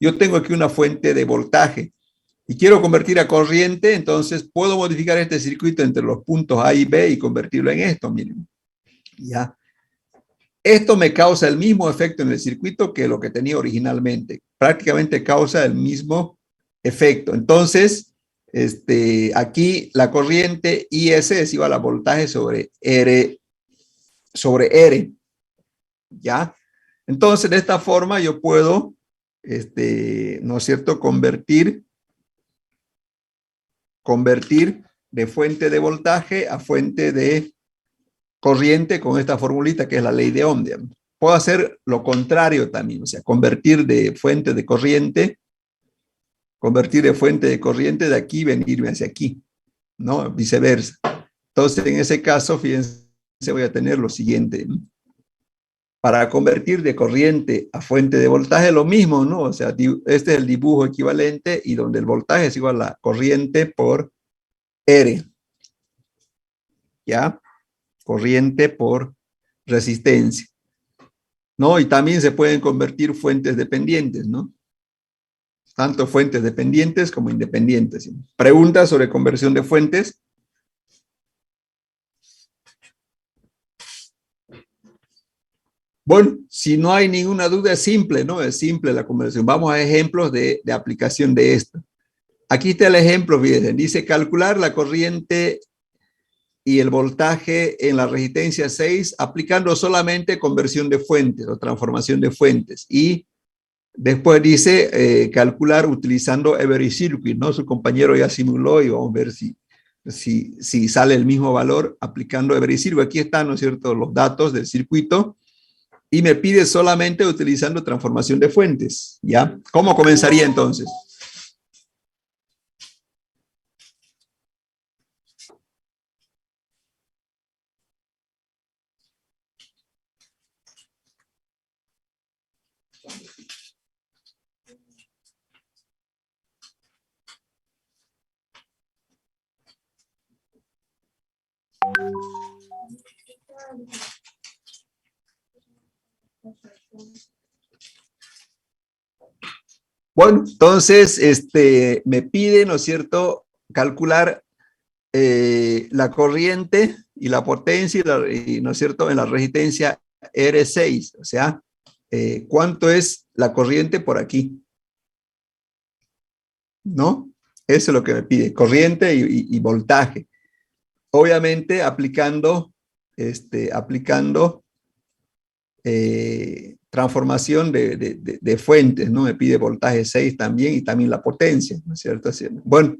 yo tengo aquí una fuente de voltaje y quiero convertir a corriente, entonces puedo modificar este circuito entre los puntos A y B y convertirlo en esto, miren. Ya. Esto me causa el mismo efecto en el circuito que lo que tenía originalmente. Prácticamente causa el mismo efecto. Entonces, aquí la corriente IS es igual a voltaje sobre R. ¿Ya? Entonces, de esta forma yo puedo, ¿no es cierto?, convertir de fuente de voltaje a fuente de corriente con esta formulita que es la ley de Ohm. Puedo hacer lo contrario también, o sea, convertir de fuente de corriente de aquí, venirme hacia aquí, ¿no? Viceversa. Entonces, en ese caso, fíjense, voy a tener lo siguiente. Para convertir de corriente a fuente de voltaje, lo mismo, ¿no? O sea, este es el dibujo equivalente y donde el voltaje es igual a corriente por R. ¿Ya? Corriente por resistencia, ¿no? Y también se pueden convertir fuentes dependientes, ¿no? Tanto fuentes dependientes como independientes. ¿Preguntas sobre conversión de fuentes? Bueno, si no hay ninguna duda, es simple, ¿no? Es simple la conversión. Vamos a ejemplos de aplicación de esto. Aquí está el ejemplo, fíjense. Dice calcular la corriente y el voltaje en la resistencia 6 aplicando solamente conversión de fuentes o transformación de fuentes. Y después dice calcular utilizando every circuit, ¿no? Su compañero ya simuló y vamos a ver si sale el mismo valor aplicando every circuit. Aquí están, ¿no es cierto?, los datos del circuito y me pide solamente utilizando transformación de fuentes, ¿ya? ¿Cómo comenzaría entonces? Bueno, entonces me pide, ¿no es cierto?, calcular la corriente y la potencia, ¿no es cierto?, en la resistencia R6, o sea, ¿cuánto es la corriente por aquí? ¿No? Eso es lo que me pide, corriente y voltaje. Obviamente aplicando transformación de fuentes, ¿no? Me pide voltaje 6 también y también la potencia, ¿no es cierto? Bueno,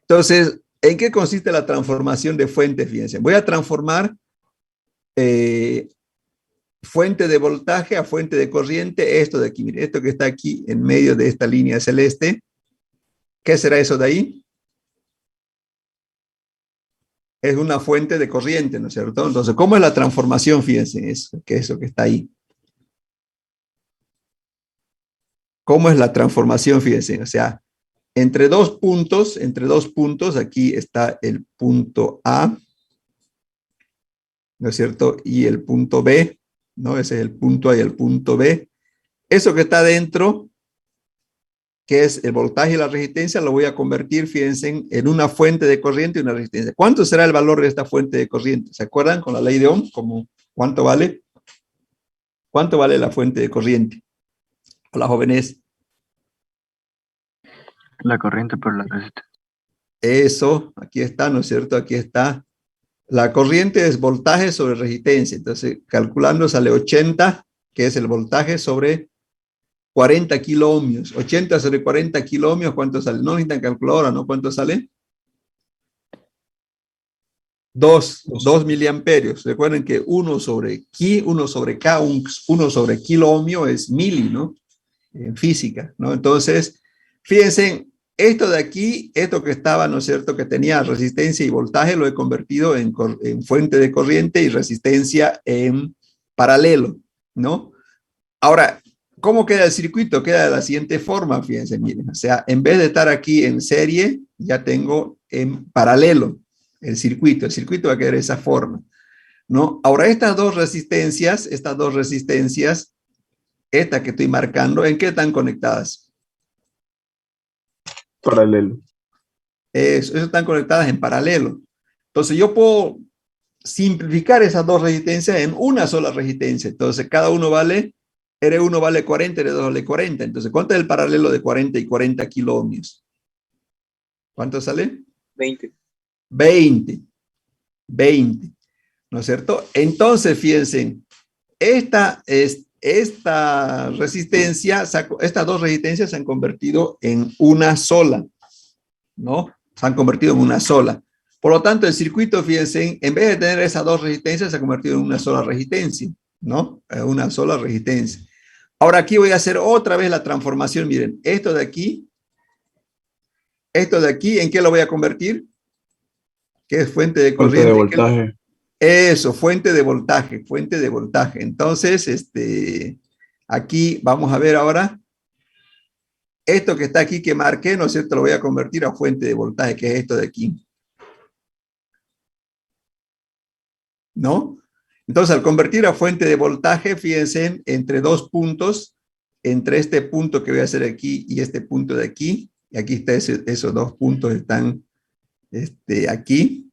entonces, ¿en qué consiste la transformación de fuentes? Fíjense, voy a transformar fuente de voltaje a fuente de corriente, esto de aquí, mire, esto que está aquí en medio de esta línea celeste. ¿Qué será eso de ahí? Es una fuente de corriente, ¿no es cierto? Entonces, ¿cómo es la transformación? Fíjense, eso que está ahí. ¿Cómo es la transformación? Fíjense, o sea, entre dos puntos, aquí está el punto A, ¿no es cierto? Y el punto B, ¿no? Ese es el punto A y el punto B. Eso que está dentro, que es el voltaje y la resistencia, lo voy a convertir, fíjense, en una fuente de corriente y una resistencia. ¿Cuánto será el valor de esta fuente de corriente? ¿Se acuerdan con la ley de Ohm? ¿Cuánto vale? ¿Cuánto vale la fuente de corriente? Hola, jóvenes. La corriente por la resistencia. Eso, aquí está, ¿no es cierto? Aquí está. La corriente es voltaje sobre resistencia. Entonces, calculando sale 80, que es el voltaje sobre 40 kiloohmios. 80 sobre 40 kiloohmios, ¿cuánto sale? No necesitan calculadora, ¿no? ¿Cuánto sale? 2 miliamperios. Recuerden que 1 sobre K, 1 sobre kiloohmio es mili, ¿no? En física, ¿no? Entonces, fíjense, Esto de aquí, esto que estaba, ¿no es cierto?, que tenía resistencia y voltaje, lo he convertido en fuente de corriente y resistencia en paralelo, ¿no? Ahora, ¿cómo queda el circuito? Queda de la siguiente forma, fíjense, miren. O sea, en vez de estar aquí en serie, ya tengo en paralelo el circuito. El circuito va a quedar de esa forma, ¿no? Ahora, estas dos resistencias, esta que estoy marcando, ¿en qué están conectadas? Paralelo. Eso están conectadas en paralelo. Entonces, yo puedo simplificar esas dos resistencias en una sola resistencia. Entonces, cada uno vale, R1 vale 40, R2 vale 40. Entonces, ¿cuánto es el paralelo de 40 y 40 kiloohmios? ¿Cuánto sale? 20. 20. 20. ¿No es cierto? Entonces, fíjense, esta resistencia, estas dos resistencias se han convertido en una sola, ¿no? Se han convertido en una sola. Por lo tanto, el circuito, fíjense, en vez de tener esas dos resistencias, se ha convertido en una sola resistencia, ¿no? Una sola resistencia. Ahora aquí voy a hacer otra vez la transformación. Miren, esto de aquí, ¿en qué lo voy a convertir? ¿Qué es fuente de corriente? Fuente de voltaje. Eso, fuente de voltaje. Entonces, aquí vamos a ver ahora. Esto que está aquí que marqué, ¿no es cierto? Lo voy a convertir a fuente de voltaje, que es esto de aquí. ¿No? Entonces, al convertir a fuente de voltaje, fíjense, entre dos puntos, entre este punto que voy a hacer aquí y este punto de aquí, y aquí está esos dos puntos están aquí,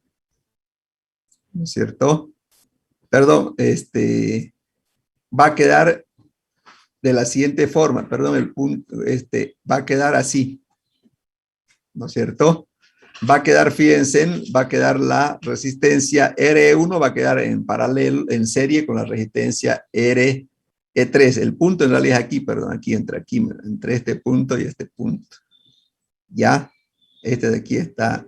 ¿no es cierto? Perdón, va a quedar de la siguiente forma, perdón, el punto, va a quedar así, ¿no es cierto? Va a quedar, fíjense, va a quedar la resistencia R1, va a quedar en paralelo, en serie con la resistencia RE3. El punto en realidad es aquí, perdón, aquí, entre este punto y este punto. Ya, este de aquí está.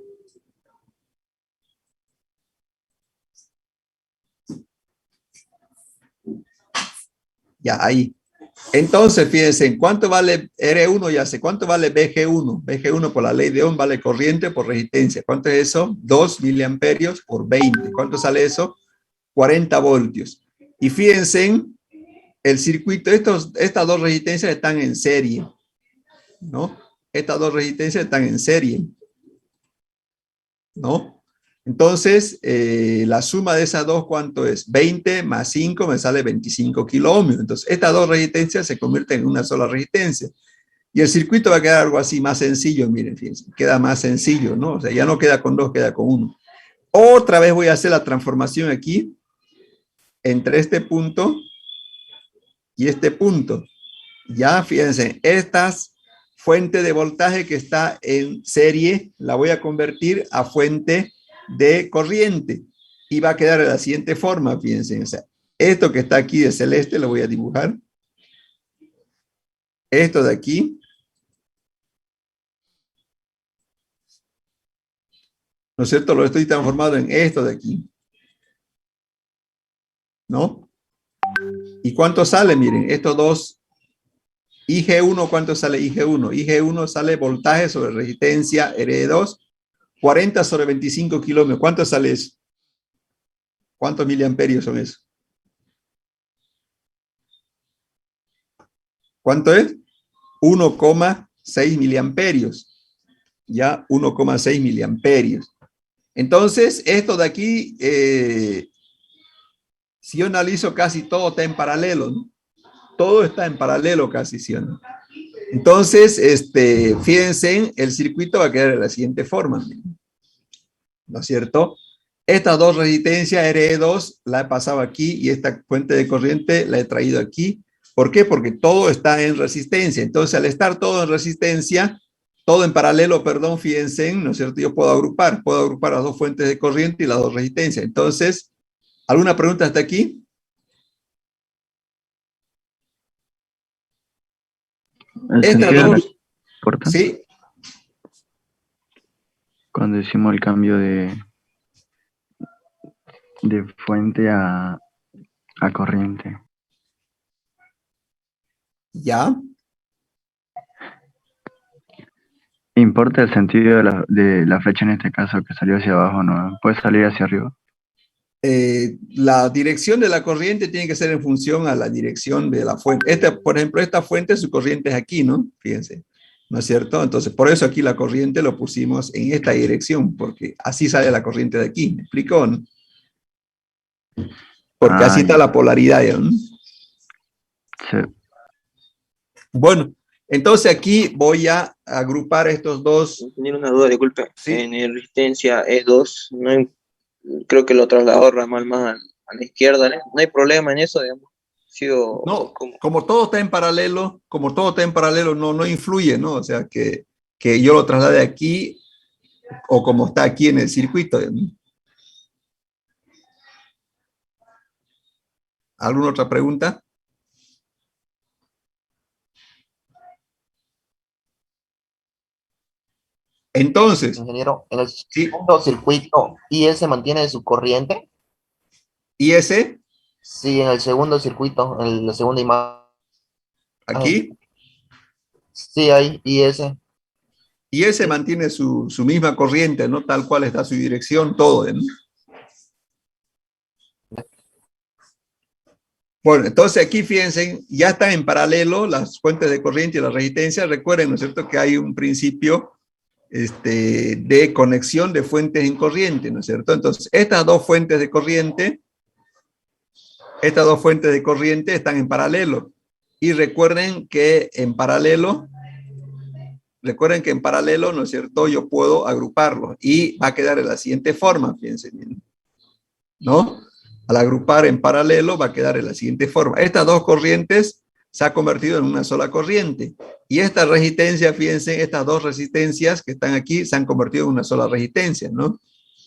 Ya, ahí. Entonces, fíjense, ¿cuánto vale R1? Ya sé, ¿cuánto vale BG1? BG1 por la ley de Ohm vale corriente por resistencia. ¿Cuánto es eso? 2 miliamperios por 20. ¿Cuánto sale eso? 40 voltios. Y fíjense, el circuito, estas dos resistencias están en serie, ¿no? Estas dos resistencias están en serie, ¿no? Entonces, la suma de esas dos, ¿cuánto es? 20 más 5 me sale 25 kiloohmios. Entonces, estas dos resistencias se convierten en una sola resistencia. Y el circuito va a quedar algo así más sencillo, miren, fíjense, queda más sencillo, ¿no? O sea, ya no queda con dos, queda con uno. Otra vez voy a hacer la transformación aquí, entre este punto y este punto. Ya, fíjense, estas fuente de voltaje que está en serie, la voy a convertir a fuente de corriente y va a quedar de la siguiente forma, fíjense, o sea, esto que está aquí de celeste lo voy a dibujar, esto de aquí, ¿no es cierto? Lo estoy transformando en esto de aquí, ¿no? ¿Y cuánto sale? Miren, estos dos, IG1, ¿cuánto sale IG1? IG1 sale voltaje sobre resistencia R2, 40 sobre 25 kilómetros. ¿Cuánto sale eso? ¿Cuántos miliamperios son eso? ¿Cuánto es? 1,6 miliamperios. Ya, 1,6 miliamperios. Entonces, esto de aquí, si yo analizo, casi todo está en paralelo, ¿no? Todo está en paralelo casi, ¿sí o no? Entonces, fíjense, el circuito va a quedar de la siguiente forma, ¿no es cierto? Estas dos resistencias RE2 la he pasado aquí y esta fuente de corriente la he traído aquí. ¿Por qué? Porque todo está en resistencia. Entonces, al estar todo en resistencia, todo en paralelo, perdón, fíjense, ¿no es cierto? Yo puedo agrupar las dos fuentes de corriente y las dos resistencias. Entonces, ¿alguna pregunta hasta aquí? Estas dos, ¿Corta? ¿sí? Cuando hicimos el cambio de fuente a corriente. ¿Ya? ¿Importa el sentido de la flecha en este caso que salió hacia abajo, no? ¿Puede salir hacia arriba? La dirección de la corriente tiene que ser en función a la dirección de la fuente. Por ejemplo, esta fuente, su corriente es aquí, ¿no? Fíjense, ¿no es cierto? Entonces, por eso aquí la corriente lo pusimos en esta dirección, porque así sale la corriente de aquí. ¿Me explico? ¿No? Porque así está la polaridad, ¿no? Sí. Bueno, entonces aquí voy a agrupar estos dos. Tenía una duda, disculpe. Sí. En el resistencia E2, creo que lo trasladó ramal más a la izquierda, ¿no? No hay problema en eso, digamos. No, como todo está en paralelo, no influye, ¿no? O sea, que yo lo traslade aquí o como está aquí en el circuito, ¿no? ¿Alguna otra pregunta? Entonces, Ingeniero, en el segundo circuito, ¿IS mantiene su corriente? ¿IS? Sí, en el segundo circuito, en la segunda imagen. ¿Aquí? Sí, ahí, IS. IS mantiene su misma corriente, ¿no? Tal cual está su dirección, todo, ¿no? Bueno, entonces aquí fíjense, ya están en paralelo las fuentes de corriente y la resistencia. Recuerden, ¿no es cierto?, que hay un principio de conexión de fuentes en corriente, ¿no es cierto? Entonces, estas dos fuentes de corriente están en paralelo. Y recuerden que en paralelo, ¿no es cierto?, yo puedo agruparlos y va a quedar de la siguiente forma, fíjense bien, ¿no? Al agrupar en paralelo va a quedar de la siguiente forma. Estas dos corrientes se han convertido en una sola corriente. Y esta resistencia, fíjense, estas dos resistencias que están aquí se han convertido en una sola resistencia, ¿no?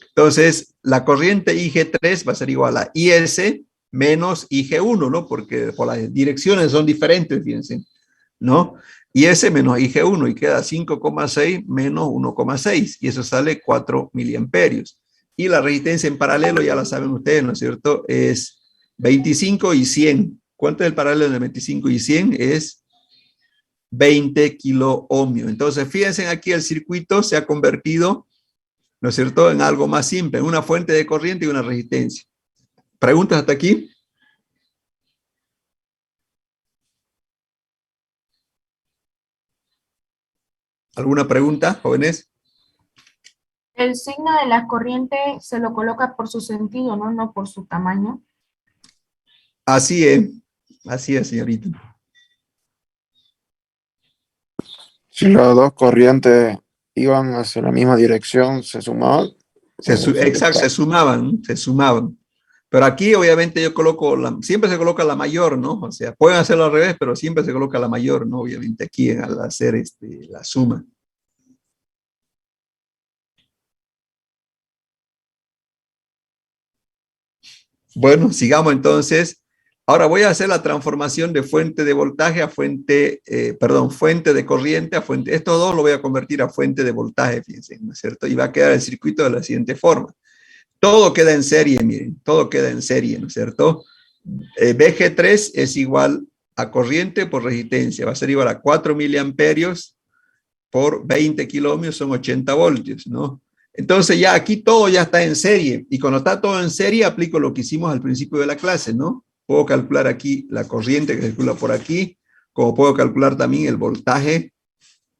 Entonces, la corriente IG3 va a ser igual a IS menos IG1, ¿no? Porque por las direcciones son diferentes, fíjense, ¿no? IS menos IG1 y queda 5,6 menos 1,6 y eso sale 4 miliamperios. Y la resistencia en paralelo, ya la saben ustedes, ¿no es cierto? Es 25 y 100. ¿Cuánto es el paralelo de 25 y 100? Es 20 kilo ohmios. Entonces, fíjense, aquí el circuito se ha convertido, ¿no es cierto?, en algo más simple, en una fuente de corriente y una resistencia. ¿Preguntas hasta aquí? ¿Alguna pregunta, jóvenes? El signo de la corriente se lo coloca por su sentido, ¿no? No por su tamaño. Así es, señorita. Si las dos corrientes iban hacia la misma dirección, se sumaban. Exacto, se sumaban. Pero aquí obviamente yo coloco, siempre se coloca la mayor, ¿no? O sea, pueden hacerlo al revés, pero siempre se coloca la mayor, ¿no? Obviamente aquí al hacer la suma. Bueno, sigamos entonces. Ahora voy a hacer la transformación de fuente de voltaje a fuente de corriente a fuente. Estos dos lo voy a convertir a fuente de voltaje, fíjense, ¿no es cierto? Y va a quedar el circuito de la siguiente forma. Todo queda en serie, miren, todo queda en serie, ¿no es cierto? BG3 es igual a corriente por resistencia, va a ser igual a 4 miliamperios por 20 kiloohmios, son 80 voltios, ¿no? Entonces ya aquí todo ya está en serie, y cuando está todo en serie aplico lo que hicimos al principio de la clase, ¿no? Puedo calcular aquí la corriente que circula por aquí, como puedo calcular también el voltaje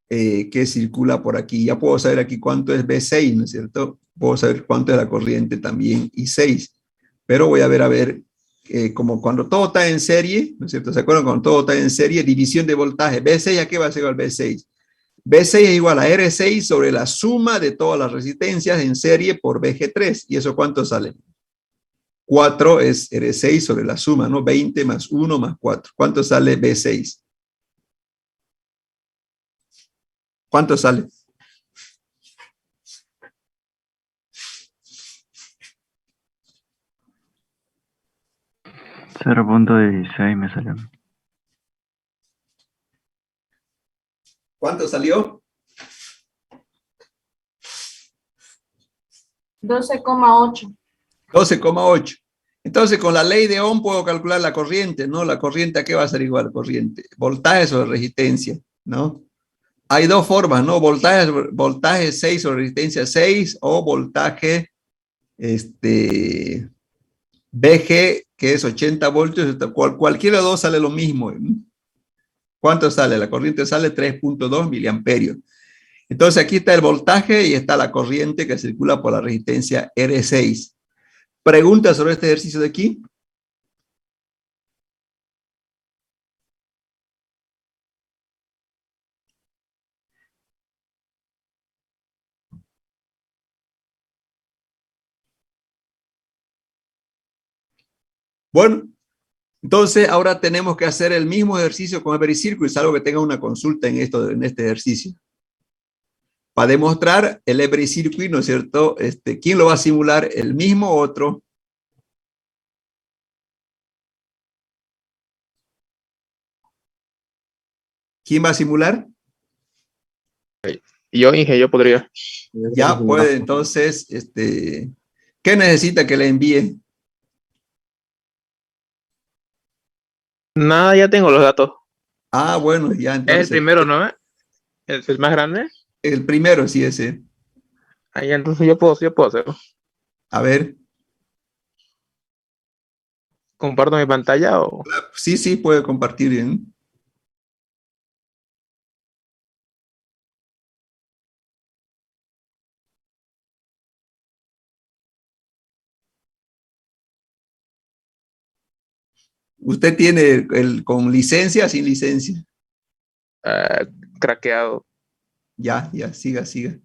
que circula por aquí. Ya puedo saber aquí cuánto es B6, ¿no es cierto? Puedo saber cuánto es la corriente también I6. Pero voy a ver, como cuando todo está en serie, ¿no es cierto? ¿Se acuerdan? Cuando todo está en serie, división de voltaje. B6, ¿a qué va a ser igual B6? B6 es igual a R6 sobre la suma de todas las resistencias en serie por BG3. ¿Y eso cuánto sale? 4 es R6 sobre la suma, ¿no? 20 más 1 más 4. ¿Cuánto sale B6? ¿Cuánto sale? .16 me salió. ¿Cuánto salió? 12,8. 12,8. Entonces, con la ley de Ohm puedo calcular la corriente, ¿no? La corriente, ¿a qué va a ser igual? Corriente. Voltaje sobre resistencia, ¿no? Hay dos formas, ¿no? Voltaje 6 o resistencia 6 o voltaje BG, que es 80 voltios. Cualquiera de dos sale lo mismo. ¿Cuánto sale? La corriente sale 3.2 miliamperios. Entonces aquí está el voltaje y está la corriente que circula por la resistencia R6. ¿Preguntas sobre este ejercicio de aquí? Bueno, entonces ahora tenemos que hacer el mismo ejercicio con el Every-Circuit, salvo que tenga una consulta en este ejercicio. Para demostrar el Every-Circuit, ¿no es cierto? ¿Quién lo va a simular? ¿El mismo o otro? ¿Quién va a simular? Yo, Inge, yo podría. Ya puede, entonces, ¿qué necesita que le envíe? Nada, ya tengo los datos. Ah, bueno, ya Es el entonces. primero, ¿no? Es el más grande. El primero, sí, ese. Ahí entonces yo puedo hacerlo. A ver, ¿Comparto mi pantalla o...? sí, sí, puede compartir bien. ¿Usted tiene con licencia, sin licencia? ah, Craqueado? Ya, ya, siga, siga.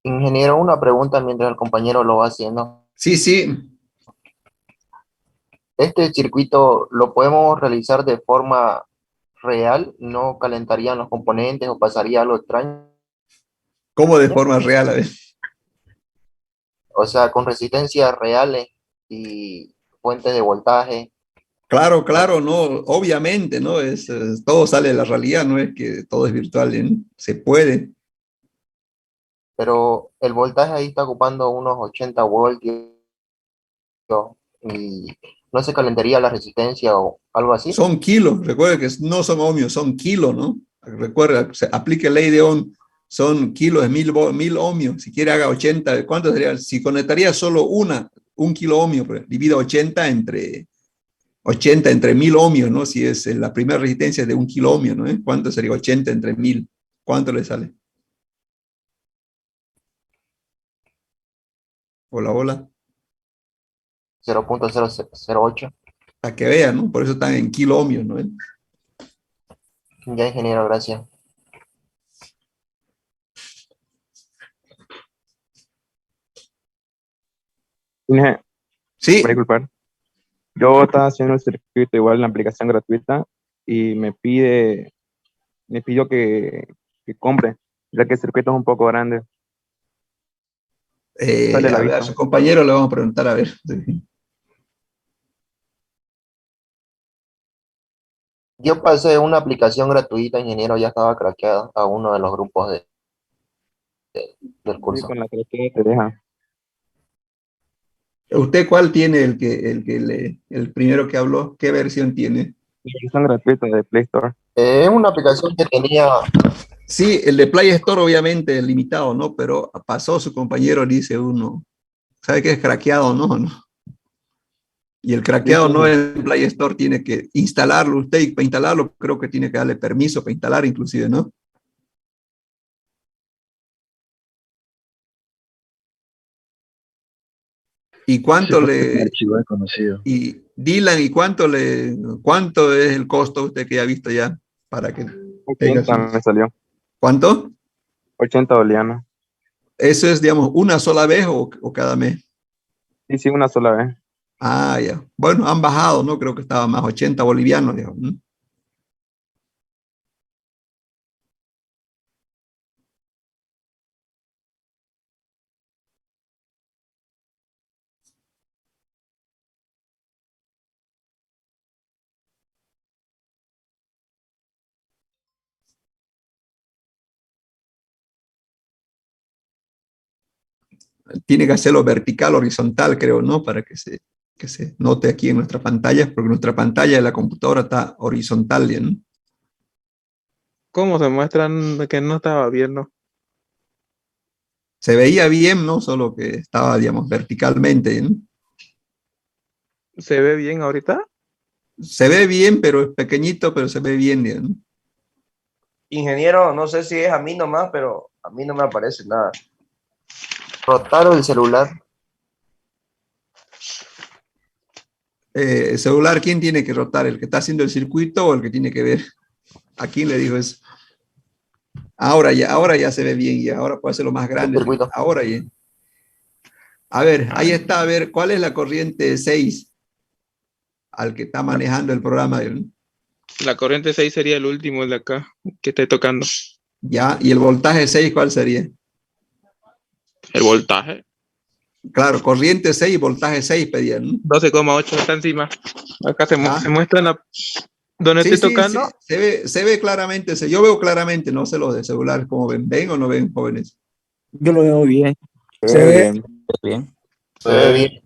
Ingeniero, una pregunta mientras el compañero lo va haciendo. Sí, sí. ¿Este circuito lo podemos realizar de forma real? ¿No calentarían los componentes o pasaría algo extraño? ¿Cómo de forma real? A ver. O sea, con resistencias reales y fuentes de voltaje. Claro, claro, no, obviamente, ¿no? Todo sale de la realidad, no es que todo es virtual, ¿eh? Se puede. Pero el voltaje ahí está ocupando unos 80 voltios y no se calentaría la resistencia o algo así. Son kilos, recuerda que no son ohmios, son kilos, ¿no? Recuerda, se aplique ley de Ohm, son kilos de 1000 ohmios. Si quiere haga 80, ¿cuánto sería? Si conectaría solo un kilo ohmio, pues, divida 80 entre 1000 ohmios, ¿no? Si es la primera resistencia de un kilo ohmio, ¿no? ¿Cuánto sería 80 entre 1000? ¿Cuánto le sale? Hola, hola. 0.008. A que vean, ¿no? Por eso están en kilo ohmios, ¿no? Ya, ingeniero, gracias. Inge, Sí. me disculpar. Yo estaba haciendo el circuito igual en la aplicación gratuita y me pidió que compre, ya que el circuito es un poco grande. Sale el A ver, a aviso. su compañero le vamos a preguntar, a ver. Yo pasé una aplicación gratuita, ingeniero, ya estaba craqueada a uno de los grupos del Sí, curso. con la que te deja. ¿Usted cuál tiene el primero que habló? ¿Qué versión tiene? La versión gratuita de Play Store. Es una aplicación que tenía, Sí, el de Play Store obviamente es limitado, ¿no? Pero pasó su compañero, dice uno. ¿Sabe qué es craqueado, no? Y el craqueado no es en Play Store, tiene que instalarlo usted y para instalarlo creo que tiene que darle permiso para instalar inclusive, ¿no? ¿Y cuánto Sí, le, archivo desconocido. y Dylan, y cuánto es el costo usted que ha visto ya para que tenga 80 me salió. ¿Cuánto? 80 bolivianos. ¿Eso es, digamos, una sola vez o cada mes? Sí, una sola vez. Ah, ya. Bueno, han bajado, ¿no? Creo que estaba más 80 bolivianos, digamos, ¿no? Tiene que hacerlo vertical, horizontal, creo, ¿no? Para que se note aquí en nuestra pantalla, porque nuestra pantalla de la computadora está horizontal, ¿no? ¿Cómo se muestran que no estaba viendo? Se veía bien, ¿no? Solo que estaba, digamos, verticalmente, ¿no? ¿Se ve bien ahorita? Se ve bien, pero es pequeñito, pero se ve bien, ¿no? Ingeniero, no sé si es a mí nomás, pero a mí no me aparece nada. rotar el celular. El celular, ¿quién tiene que rotar? ¿El que está haciendo el circuito o el que tiene que ver? ¿A quién le dijo eso? Ahora ya se ve bien y ahora puede hacerlo más grande. circuito. Ahora ya. A ver, ahí está, a ver, ¿cuál es la corriente 6 al que está manejando el programa? La corriente 6 sería el último el de acá, que esté tocando. Ya, y el voltaje 6, ¿cuál sería? El voltaje. Claro, corriente 6 y voltaje 6 pedían, ¿no? 12,8 está encima. Acá Ah. se muestra donde Sí, estoy sí, tocando. sí, se ve claramente, yo veo claramente, no sé los de celular, ¿cómo ven? ¿Ven o no ven, jóvenes? Yo lo veo bien. Se ve bien. Se ve bien.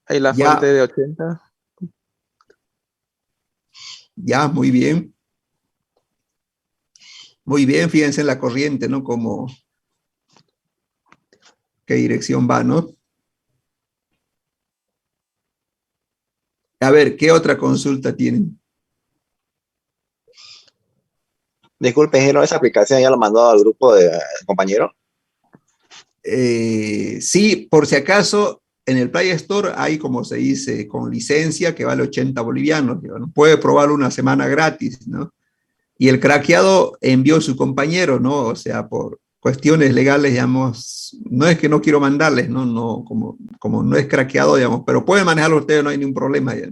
Ahí la Ya. fuente de 80. Ya, muy bien. Muy bien, fíjense en la corriente, ¿no? Como qué dirección va, ¿no? A ver, ¿qué otra consulta tienen? Disculpe, Gino, esa aplicación ya la mandó al grupo de compañeros. Sí, por si acaso, en el Play Store hay, como se dice, con licencia que vale 80 bolivianos. ¿No? Puede probarlo una semana gratis, ¿no? Y el craqueado envió su compañero, ¿no? O sea, por cuestiones legales, digamos, no es que no quiero mandarles, ¿no? No, como no es craqueado, digamos, pero pueden manejarlo ustedes, no hay ningún problema. ¿Ya?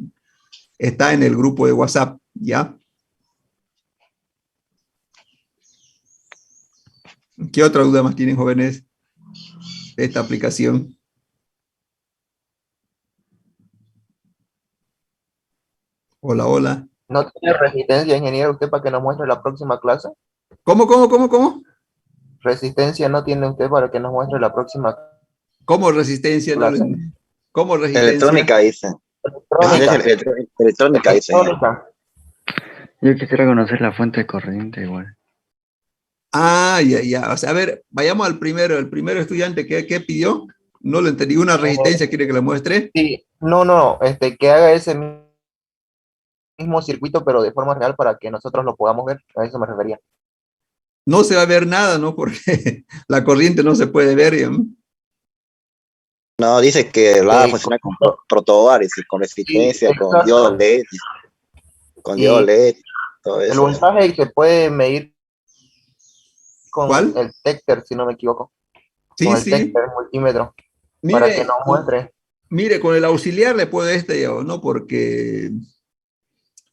Está en el grupo de WhatsApp, ¿ya? ¿Qué otra duda más tienen, jóvenes, de esta aplicación? Hola, hola. ¿No tiene resistencia, ingeniero, usted para que nos muestre la próxima clase? ¿Cómo? ¿Resistencia no tiene usted para que nos muestre la próxima ¿Cómo resistencia? clase? ¿Cómo resistencia? Electrónica dice. Electrónica dice. Yo quisiera conocer la fuente de corriente igual. Ah, ya. O sea, a ver, vayamos al primero. El primer estudiante, ¿qué pidió? No lo entendí. ¿Una resistencia quiere que le muestre? Sí, no, que haga ese mismo circuito, pero de forma real para que nosotros lo podamos ver. A eso me refería. No se va a ver nada, ¿no? Porque la corriente no se puede ver, digamos. No, dice que va a funcionar con protobares, con resistencia, con diodo LED, con diodo LED, todo El eso. voltaje se puede medir con ¿Cuál? el Tecter, si no me equivoco. Sí, Con el sí. Tecter multímetro. Mire, Para que nos muestre. Mire, con el auxiliar le puedo ¿no? Porque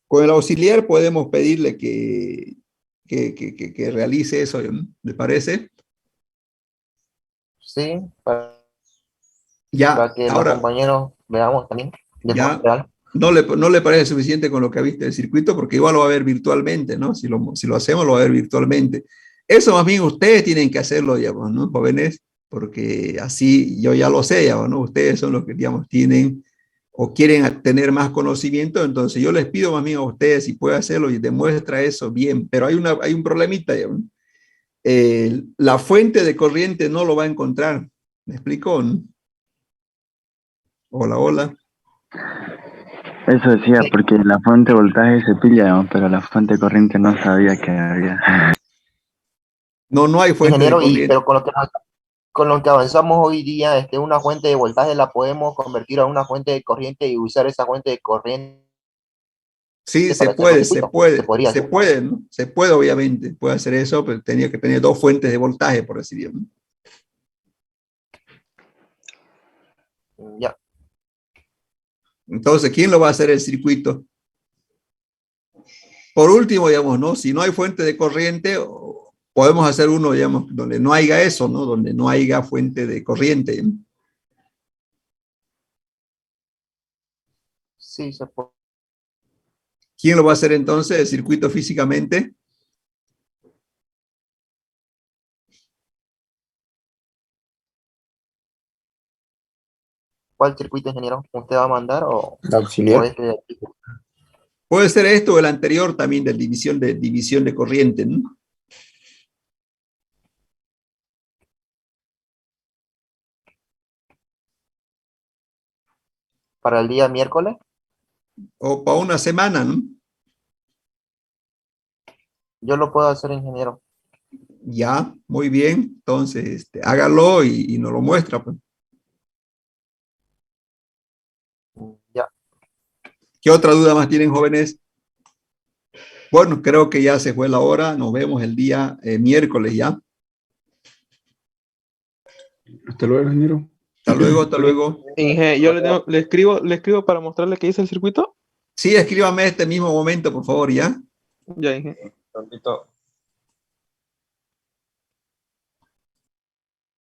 con el auxiliar podemos pedirle que realice eso, ¿no? ¿Le parece? Sí, Ya, para que los ahora, compañeros veamos también de ya, forma real. no le parece suficiente con lo que ha visto del circuito, porque igual lo va a ver virtualmente, ¿no? Si lo hacemos, lo va a ver virtualmente. Eso más bien ustedes tienen que hacerlo, digamos, ¿no, jóvenes? Porque así yo ya lo sé, digamos, ¿no? Ustedes son los que, digamos, tienen o quieren tener más conocimiento, entonces yo les pido más bien a ustedes si pueden hacerlo y demuestra eso bien, pero hay un problemita, digamos. La fuente de corriente no lo va a encontrar. ¿Me explico? ¿No? Hola, hola. Eso decía, porque la fuente de voltaje se pilla, ¿no? Pero la fuente de corriente no sabía que había. No hay fuente de Ingeniero, corriente. pero con lo que avanzamos hoy día, una fuente de voltaje la podemos convertir a una fuente de corriente y usar esa fuente de corriente. Sí, para hacer los circuitos. Se podría hacer. ¿No? Se puede, obviamente, puede hacer eso, pero tenía que tener dos fuentes de voltaje, por así decirlo. Ya. Entonces, ¿quién lo va a hacer el circuito? Por último, digamos, ¿no? Si no hay fuente de corriente, podemos hacer uno, digamos, donde no haya eso, ¿no? Donde no haya fuente de corriente, ¿no? Sí, se puede. ¿Quién lo va a hacer entonces el circuito físicamente? ¿Cuál circuito, ingeniero? ¿Usted va a mandar o Auxiliar. Puede ser esto o el anterior también de división de corriente, ¿no? para el día miércoles? O para una semana, ¿no? Yo lo puedo hacer, ingeniero. Ya, muy bien. Entonces, hágalo y nos lo muestra, pues. Ya. ¿Qué otra duda más tienen, jóvenes? Bueno, creo que ya se fue la hora. Nos vemos el día miércoles, ¿ya? Hasta luego, ingeniero. Hasta luego, hasta luego. Inge, yo le escribo para mostrarle que hice el circuito. Sí, escríbame este mismo momento, por favor, ¿ya? Ya, Inge. Tontito.